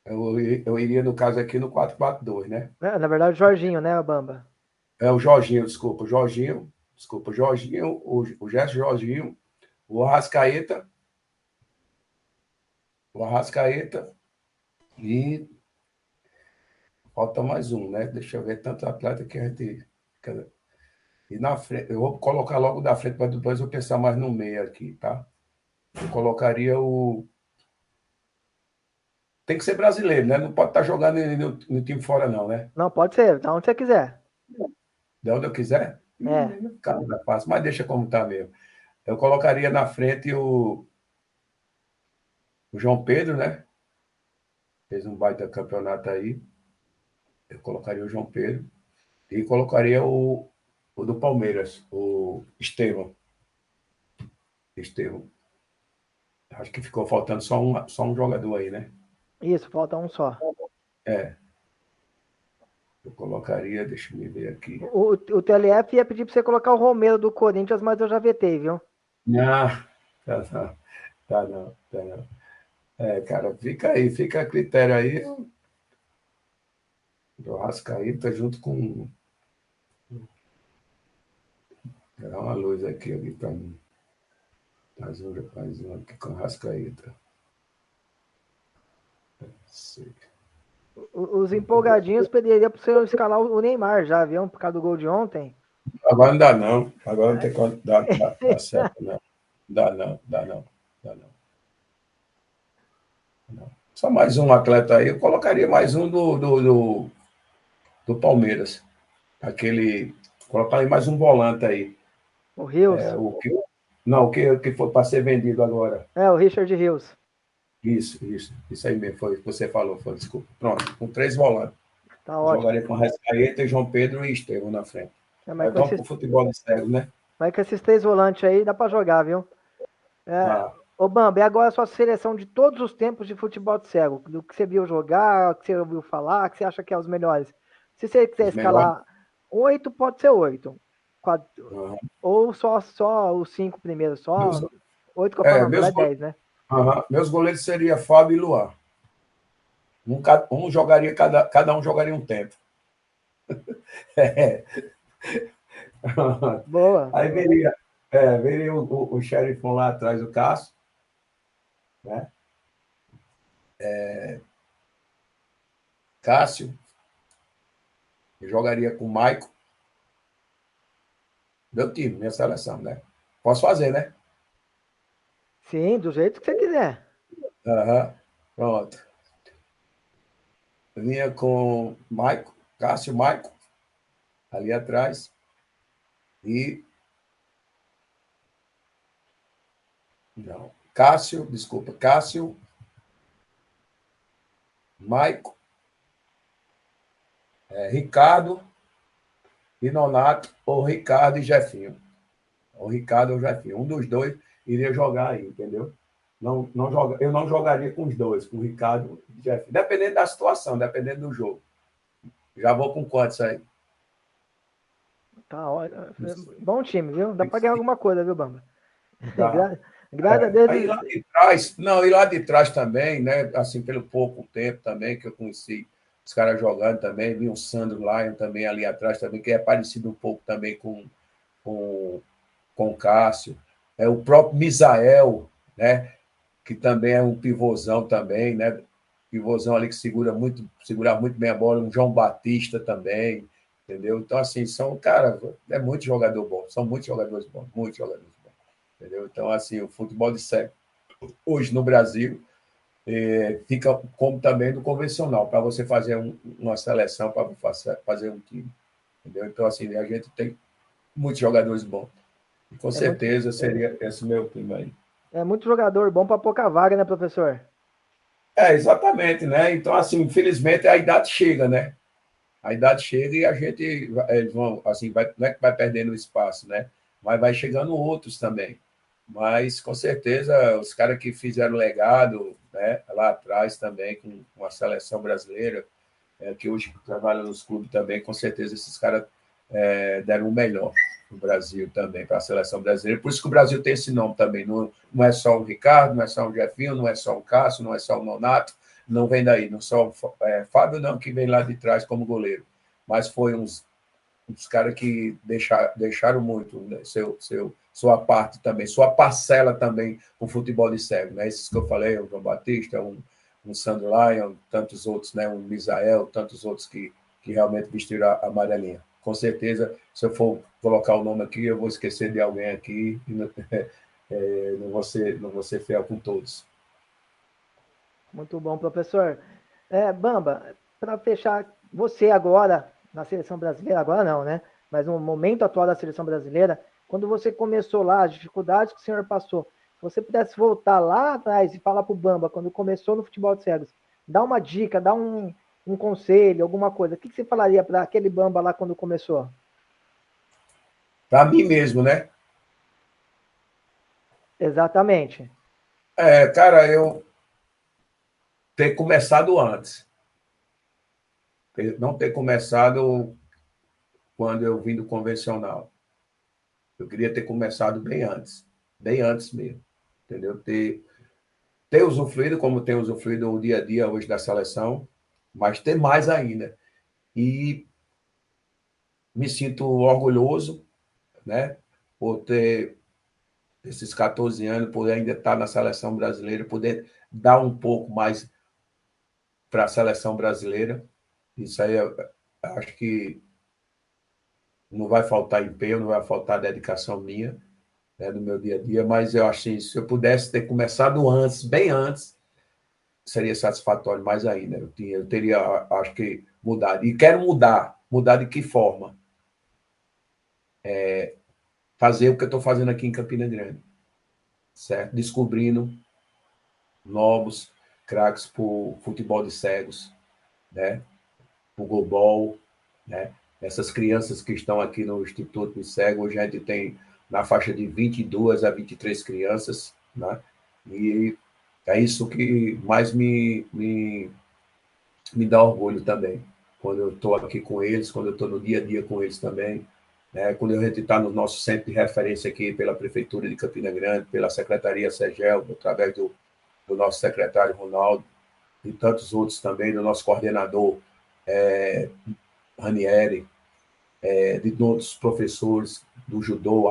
I: Eu iria, no caso aqui, no 4-4-2, né?
H: Na verdade, o Jorginho, né, Bamba?
I: O Jorginho, desculpa. O Jorginho, o Gerson, Jorginho, o Arrascaeta. E falta mais um, né? Deixa eu ver, tanto atleta que a gente... E na frente, eu vou colocar logo da frente, para depois eu pensar mais no meio aqui, tá? Eu colocaria o... Tem que ser brasileiro, né? Não pode estar jogando no time fora, não, né?
H: Não, pode ser, da onde você quiser.
I: De onde eu quiser? Cara, não é fácil, mas deixa como tá mesmo. Eu colocaria na frente o João Pedro, né? Fez um baita campeonato aí. Eu colocaria o João Pedro. E colocaria o do Palmeiras, o Estevão. Acho que ficou faltando só um jogador aí, né?
H: Isso, falta um só.
I: Eu colocaria, deixa eu ver aqui.
H: O TLF ia pedir para você colocar o Romero do Corinthians, mas eu já vetei, viu?
I: Não, tá não. Cara, fica a critério aí. Do Arrascaeta junto com... Vou dar uma luz aqui para mim. Mais um aqui com o Arrascaeta.
H: Os empolgadinhos pediriam para você escalar o Neymar já, viu? Por causa do gol de ontem.
I: Agora não dá, não. Agora não tem como dar certo, não. Dá não. Só mais um atleta aí. Eu colocaria mais um do Palmeiras. Colocaria mais um volante aí.
H: O Rios?
I: O que foi para ser vendido agora.
H: O Richard Rios.
I: Isso aí mesmo, foi o que você falou, desculpa. Pronto, com 3 volantes.
H: Tá ótimo.
I: Jogaria com Arrascaeta, João Pedro e Estevão na frente.
H: Mas
I: vamos pro futebol de cego, né?
H: Mas com esses 3 volantes aí, dá para jogar, viu? Ô, Bamba, e agora a sua seleção de todos os tempos de futebol de cego? Do que você viu jogar, que você ouviu falar, que você acha que é os melhores? Se você quiser
I: Os melhores.
H: escalar 8, pode ser 8.
I: Uhum.
H: Ou só os 5 primeiros, só
I: Meus,
H: 8 Copa não,
I: meus,
H: é 10, né?
I: meus goleiros seriam Fábio e Luan. Um jogaria, cada um jogaria um tempo.
H: Boa.
I: Aí veria o xerifão lá atrás, o Cássio, né? Cássio, eu jogaria com o Maico. Meu time, minha seleção, né? Posso fazer, né?
H: Sim, do jeito que você quiser.
I: Uhum. Pronto. Vinha com Maico, Cássio, Maico, ali atrás. E. Não. Cássio, desculpa. Cássio, Maico, Ricardo e Nonato, ou Ricardo e Jefinho. Ou Ricardo ou Jefinho. Um dos dois iria jogar aí, entendeu? Eu não jogaria com os dois, com o Ricardo e Jefinho. Dependendo da situação, dependendo do jogo. Já vou com quantos aí?
H: Tá, olha, bom time, viu? Dá pra ganhar alguma coisa, viu, Bamba?
I: Tá.
H: Graças a Deus.
I: Aí lá de trás, e lá de trás também, né? Assim, pelo pouco tempo também que eu conheci os caras jogando também, vi o Sandro Lyon também ali atrás também, que é parecido um pouco também com o Cássio. O próprio Misael, né? Que também é um pivôzão também, né? Pivôzão ali que segura muito bem a bola, um João Batista também, entendeu? Então, assim, é muito jogador bom, são muitos jogadores bons, entendeu? Então, assim, o futebol de cego hoje no Brasil fica como também do convencional, para você fazer uma seleção, para fazer um time, entendeu? Então, assim, a gente tem muitos jogadores bons. E com certeza seria esse meu time aí.
H: É muito jogador bom para pouca vaga, né, professor?
I: Exatamente, né? Então, assim, infelizmente a idade chega, né? A idade chega e a gente eles vão, assim, não é que vai perdendo espaço, né? Mas vai chegando outros também. Mas, com certeza, os caras que fizeram legado, né, lá atrás também, com a seleção brasileira, que hoje trabalham nos clubes também, com certeza esses caras deram o melhor no Brasil também, para a seleção brasileira. Por isso que o Brasil tem esse nome também. Não é só o Ricardo, não é só o Jefinho, não é só o Cássio, não é só o Nonato, não vem daí, não só o Fábio, não, que vem lá de trás como goleiro. Mas foi uns caras que deixaram muito, né, sua parte também, sua parcela também para o futebol de cego. Né? Esses que eu falei, o João Batista, um Sandro Lyon, tantos outros, né? Um Misael, tantos outros que realmente vestiram a amarelinha. Com certeza, se eu for colocar o nome aqui, eu vou esquecer de alguém aqui e não vou ser fiel com todos.
H: Muito bom, professor. Bamba, para fechar, você agora, na seleção brasileira, agora não, né? Mas no momento atual da seleção brasileira, quando você começou lá, as dificuldades que o senhor passou, se você pudesse voltar lá atrás e falar para o Bamba, quando começou no futebol de cegos, dá uma dica, dá um conselho, alguma coisa, o que você falaria para aquele Bamba lá quando começou?
I: Para mim mesmo, né?
H: Exatamente.
I: Cara, eu ter começado antes. Não ter começado quando eu vim do convencional. Eu queria ter começado bem antes mesmo, entendeu? Ter usufruído como tem usufruído o dia a dia hoje da seleção, mas ter mais ainda. E me sinto orgulhoso, né, por ter esses 14 anos, por ainda estar na seleção brasileira, poder dar um pouco mais para a seleção brasileira. Isso aí, acho que não vai faltar empenho, não vai faltar dedicação minha, né, no meu dia a dia, mas eu acho que se eu pudesse ter começado antes, bem antes, seria satisfatório mais ainda. Eu teria, acho que, mudado. E quero mudar. Mudar de que forma? Fazer o que eu estou fazendo aqui em Campina Grande, certo? Descobrindo novos craques para o futebol de cegos, né? Para o goalball, né? Essas crianças que estão aqui no Instituto de Cego, hoje a gente tem na faixa de 22 a 23 crianças, né? E é isso que mais me dá orgulho também, quando eu estou aqui com eles, quando eu estou no dia a dia com eles também, né? Quando a gente está no nosso centro de referência aqui pela Prefeitura de Campina Grande, pela Secretaria SEGEL, através do nosso secretário Ronaldo, e tantos outros também, do nosso coordenador Ranieri, de outros professores do judô,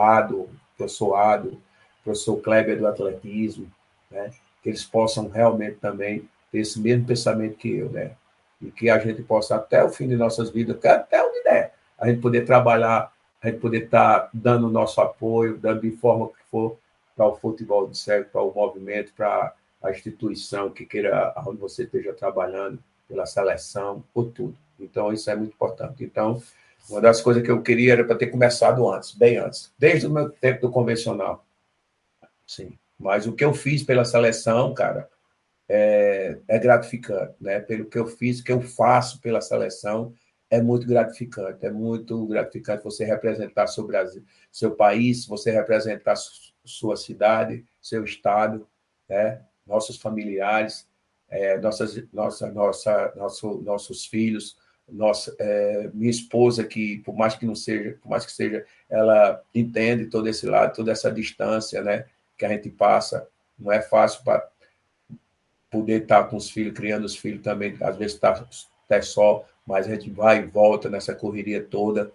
I: professor Kleber do atletismo, né? Que eles possam realmente também ter esse mesmo pensamento que eu, né? E que a gente possa, até o fim de nossas vidas, até onde der, a gente poder trabalhar, a gente poder estar dando o nosso apoio, dando de forma que for para o futebol de cego, para o movimento, para a instituição que queira, onde você esteja trabalhando, pela seleção, por tudo. Então, isso é muito importante. Então, uma das coisas que eu queria era para ter começado antes, bem antes, desde o meu tempo do convencional. Sim. Mas o que eu fiz pela seleção, cara, é gratificante, né? Pelo que eu fiz, que eu faço pela seleção, é muito gratificante você representar seu Brasil, seu país, você representar sua cidade, seu estado, né? Nossos familiares, nossos filhos, minha esposa, que por mais que seja, ela entende todo esse lado, toda essa distância, né, que a gente passa. Não é fácil para poder estar com os filhos, criando os filhos também, às vezes está até só, mas a gente vai e volta nessa correria toda.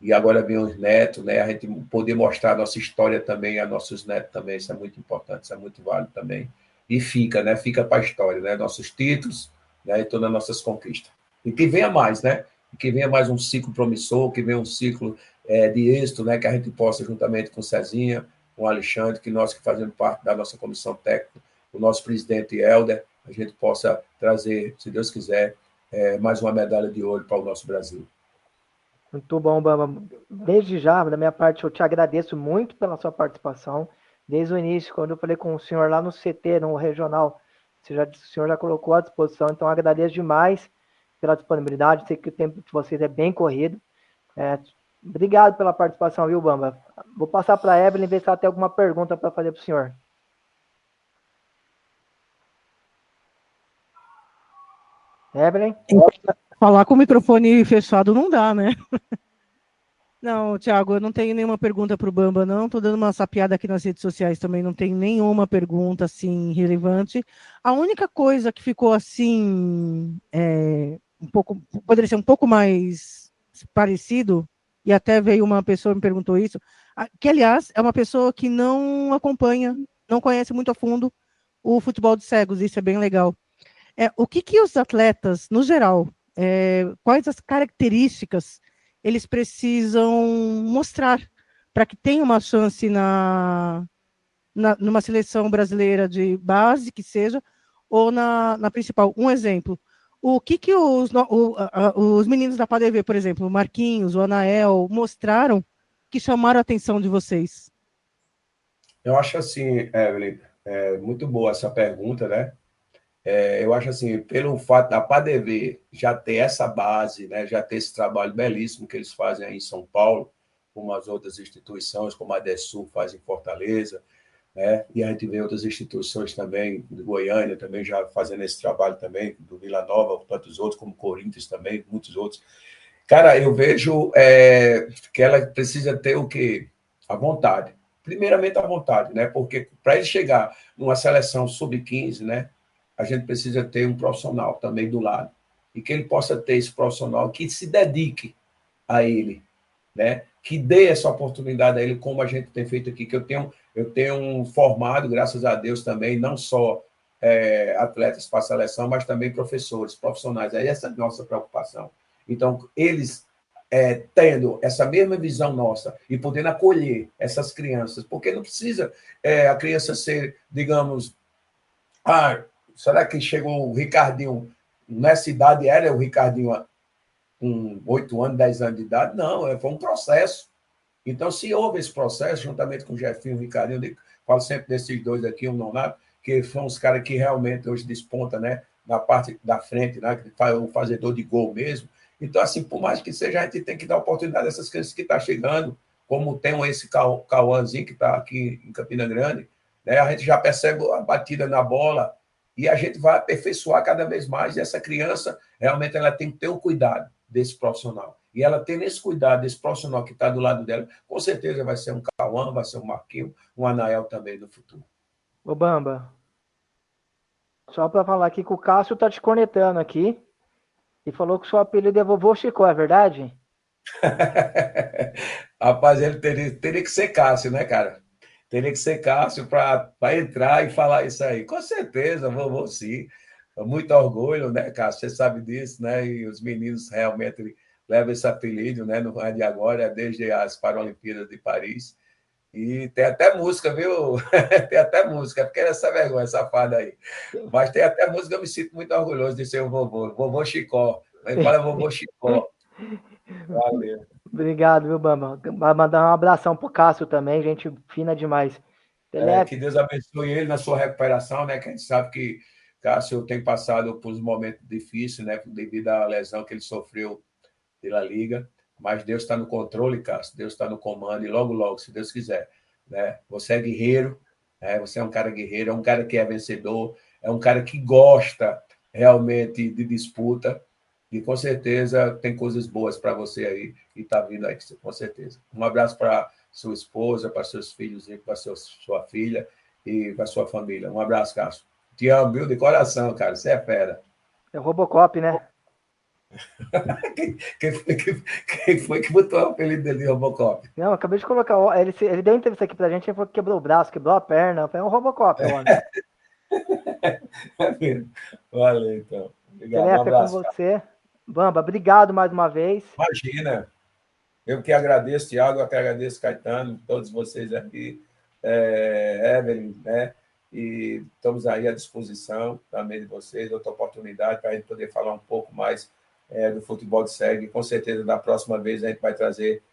I: E agora vem os netos, né? A gente poder mostrar a nossa história também, a nossos netos também, isso é muito importante, isso é muito válido também. E fica, né? Fica para a história, né? Nossos títulos, né? E todas as nossas conquistas. E que venha mais, né? Que venha mais um ciclo promissor, que venha um ciclo de êxito, né? Que a gente possa, juntamente com o Cezinha, com o Alexandre, que nós que fazemos parte da nossa comissão técnica, o nosso presidente Helder, a gente possa trazer, se Deus quiser, mais uma medalha de ouro para o nosso Brasil.
H: Muito bom, Bamba. Desde já, da minha parte, eu te agradeço muito pela sua participação. Desde o início, quando eu falei com o senhor lá no CT, no regional, o senhor já colocou à disposição, então agradeço demais pela disponibilidade. Sei que o tempo de vocês é bem corrido. Obrigado pela participação, viu, Bamba? Vou passar para a Evelyn ver se ela tem alguma pergunta para fazer para o senhor. Evelyn?
G: Falar com o microfone fechado não dá, né? Não, Thiago, eu não tenho nenhuma pergunta para o Bamba, não. Estou dando uma sapiada aqui nas redes sociais também, não tenho nenhuma pergunta, assim, relevante. A única coisa que ficou, assim, poderia ser um pouco mais parecido, e até veio uma pessoa e me perguntou isso, que, aliás, é uma pessoa que não acompanha, não conhece muito a fundo o futebol de cegos, isso é bem legal. O que os atletas, no geral, quais as características eles precisam mostrar para que tenha uma chance numa seleção brasileira de base, que seja, ou na principal? Um exemplo, o que os meninos da PADV, por exemplo, o Marquinhos, o Anael, mostraram que chamaram a atenção de vocês?
I: Eu acho assim, Evelyn, muito boa essa pergunta, né? Eu acho assim, pelo fato da PADV já ter essa base, né, já ter esse trabalho belíssimo que eles fazem aí em São Paulo, como as outras instituições, como a DESUL faz em Fortaleza, né, e a gente vê outras instituições também, de Goiânia também já fazendo esse trabalho também, do Vila Nova, tantos outros, como Corinthians também, muitos outros. Cara, eu vejo que ela precisa ter o quê? A vontade. Primeiramente a vontade, né, porque para ele chegar numa seleção sub-15, né, a gente precisa ter um profissional também do lado. E que ele possa ter esse profissional que se dedique a ele, né? Que dê essa oportunidade a ele, como a gente tem feito aqui, que eu tenho formado, graças a Deus, também, não só atletas para a seleção, mas também professores, profissionais. Aí essa é a nossa preocupação. Então, eles tendo essa mesma visão nossa e podendo acolher essas crianças, porque não precisa a criança ser, digamos, será que chegou o Ricardinho nessa idade? Era o Ricardinho com 8 anos, 10 anos de idade? Não, foi um processo. Então, se houve esse processo, juntamente com o Jefinho e o Ricardinho, falo sempre desses dois aqui, o Nonato, que são os caras que realmente hoje despontam, né, na parte da frente, né, que faz o fazedor de gol mesmo. Então, assim, por mais que seja, a gente tem que dar oportunidade a essas crianças que estão chegando, como tem esse Cauãzinho que está aqui em Campina Grande, né? A gente já percebe a batida na bola e a gente vai aperfeiçoar cada vez mais. E essa criança, realmente, ela tem que ter o cuidado desse profissional. E ela tendo esse cuidado desse profissional que está do lado dela, com certeza vai ser um Cauã, vai ser um Marquinhos, um Anael também no futuro.
H: Ô, Bamba, só para falar aqui que o Cássio tá te cornetando aqui e falou que o seu apelido é Vovô Chicó, é verdade?
I: Rapaz, ele teria que ser Cássio, né, cara? Teria que ser Cássio para entrar e falar isso aí. Com certeza, vovô sim. Muito orgulho, né, Cássio? Você sabe disso, né? E os meninos realmente levam esse apelido, né? Não é de agora, é desde as Paralimpíadas de Paris. E tem até música, viu? Tem até música, porque era essa vergonha, safada aí. Mas tem até música, eu me sinto muito orgulhoso de ser o vovô Chicó. Ele fala vovô Chicó. Valeu.
H: Obrigado, viu, Bamba? Vai mandar um abração pro Cássio também, gente fina demais.
I: Que Deus abençoe ele na sua recuperação, né? Que a gente sabe que Cássio tem passado por uns momentos difíceis, né? Devido à lesão que ele sofreu pela Liga. Mas Deus está no controle, Cássio. Deus está no comando e logo, logo, se Deus quiser, né? Você é guerreiro, né? Você é um cara guerreiro, é um cara que é vencedor, é um cara que gosta realmente de disputa e com certeza tem coisas boas para você aí e está vindo aí, com certeza. Um abraço para sua esposa, para seus filhos, para sua filha e para sua família. Um abraço, Cássio. Te amo, viu? De coração, cara. Você é fera.
H: É o Robocop, né?
I: Quem foi que botou o apelido dele de Robocop?
H: Não, acabei de colocar. Ele deu uma entrevista aqui pra gente, ele falou que quebrou o braço, quebrou a perna. Foi um Robocop, homem.
I: Valeu, então. Obrigado.
H: Um abraço, com você. Bamba, obrigado mais uma vez.
I: Imagina. Eu que agradeço, Thiago, eu que agradeço, Caetano, todos vocês aqui, Evelyn, né? E estamos aí à disposição também de vocês, outra oportunidade para a gente poder falar um pouco mais do futebol de segue. Com certeza, na próxima vez, a gente vai trazer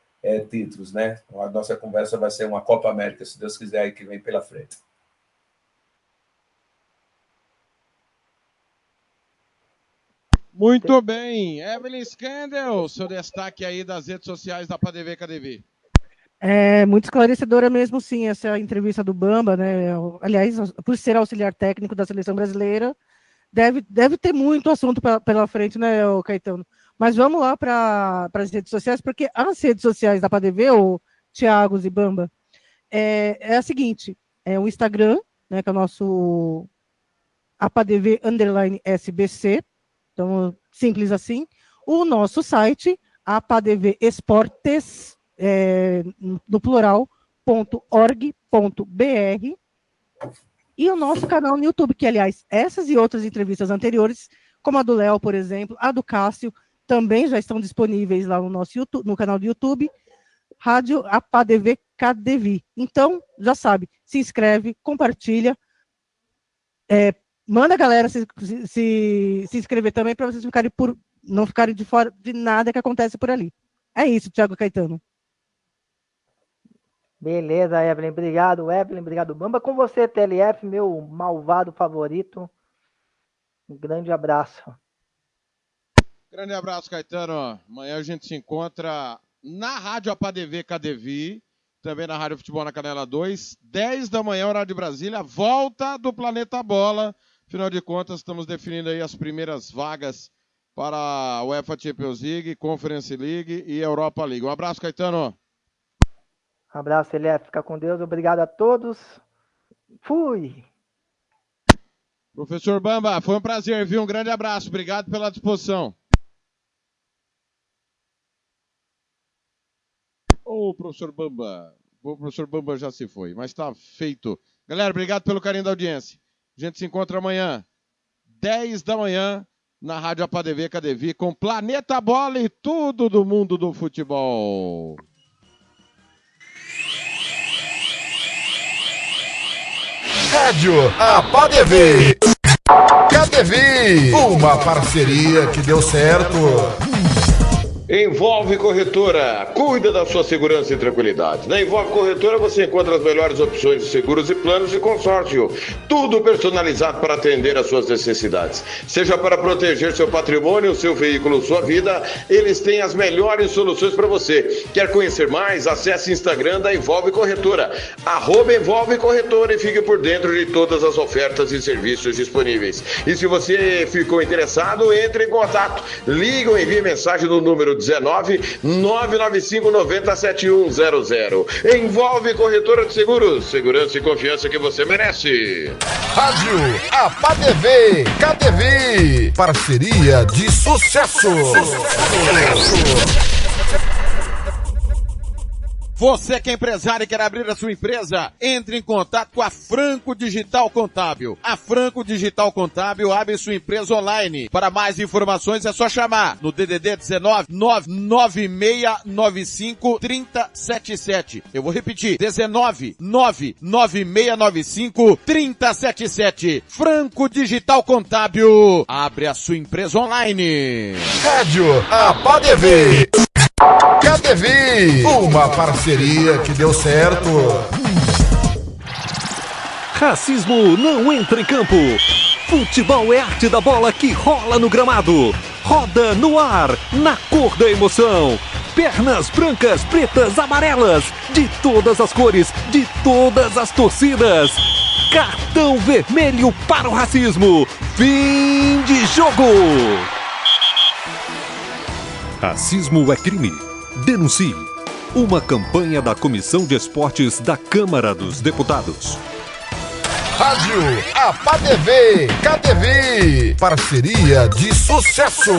I: títulos, né? A nossa conversa vai ser uma Copa América, se Deus quiser, aí que vem pela frente.
C: Muito bem. Evelyn Scandel, seu destaque aí das redes sociais da PADV KDV.
G: É muito esclarecedora mesmo, sim, essa entrevista do Bamba, né? Aliás, por ser auxiliar técnico da seleção brasileira, deve ter muito assunto pela frente, né, Caetano? Mas vamos lá para as redes sociais, porque as redes sociais da PADV, o Thiago e Bamba, é a seguinte, é o Instagram, né, que é o nosso APADV_SBC, então, simples assim. O nosso site, APADV Esportes, no plural, .org.br, e o nosso canal no YouTube, que, aliás, essas e outras entrevistas anteriores, como a do Léo, por exemplo, a do Cássio, também já estão disponíveis lá no nosso YouTube, no canal do YouTube, Rádio APADV KDV. Então, já sabe, se inscreve, compartilha, manda a galera se inscrever também para vocês não ficarem de fora de nada que acontece por ali. É isso, Thiago Caetano.
H: Beleza, Evelyn. Obrigado, Evelyn. Obrigado, Bamba. Com você, TLF, meu malvado favorito. Um grande abraço.
C: Grande abraço, Caetano. Amanhã a gente se encontra na Rádio APADV KDV, também na Rádio Futebol na Canela 2, 10 da manhã, horário de Brasília, volta do Planeta Bola. Afinal de contas, estamos definindo aí as primeiras vagas para a UEFA Champions League, Conference League e Europa League. Um abraço, Caetano.
H: Um abraço, TLF. Fica com Deus. Obrigado a todos. Fui.
C: Professor Bamba, foi um prazer, viu? Um grande abraço. Obrigado pela disposição. Ô, professor Bamba. O professor Bamba já se foi, mas está feito. Galera, obrigado pelo carinho da audiência. A gente se encontra amanhã, 10 da manhã, na Rádio APADV KDV, com Planeta Bola e tudo do mundo do futebol.
A: Rádio APADV KDV, uma parceria que deu certo.
B: Envolve Corretora, cuida da sua segurança e tranquilidade. Na Envolve Corretora você encontra as melhores opções de seguros e planos de consórcio. Tudo personalizado para atender às suas necessidades. Seja para proteger seu patrimônio, seu veículo, sua vida, eles têm as melhores soluções para você. Quer conhecer mais? Acesse o Instagram da Envolve Corretora, @Envolve Corretora, e fique por dentro de todas as ofertas e serviços disponíveis. E se você ficou interessado, entre em contato. Ligue ou envie mensagem no número 19 995 90 7100. Envolve Corretora de Seguros, segurança e confiança que você merece.
A: Rádio APADV, KTV, parceria de sucesso.
C: Você que é empresário e quer abrir a sua empresa, entre em contato com a Franco Digital Contábil. A Franco Digital Contábil abre sua empresa online. Para mais informações é só chamar no DDD 19 99695 3077. Eu vou repetir, 19 99695 3077. Franco Digital Contábil. Abre a sua empresa online.
A: Rádio APADV. KTV, uma parceria que deu certo.
D: Racismo não entra em campo. Futebol é arte da bola que rola no gramado. Roda no ar, na cor da emoção. Pernas brancas, pretas, amarelas, de todas as cores, de todas as torcidas. Cartão vermelho para o racismo. Fim de jogo. Racismo é crime. Denuncie. Uma campanha da Comissão de Esportes da Câmara dos Deputados.
A: Rádio APADV, KTV, parceria de sucesso.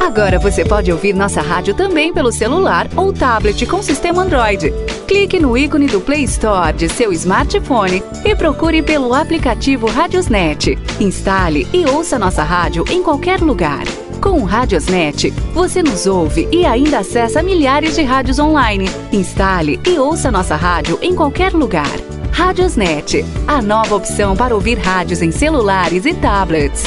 E: Agora você pode ouvir nossa rádio também pelo celular ou tablet com sistema Android. Clique no ícone do Play Store de seu smartphone e procure pelo aplicativo Radiosnet. Instale e ouça nossa rádio em qualquer lugar. Com o Radiosnet, você nos ouve e ainda acessa milhares de rádios online. Instale e ouça nossa rádio em qualquer lugar. Radiosnet, a nova opção para ouvir rádios em celulares e tablets.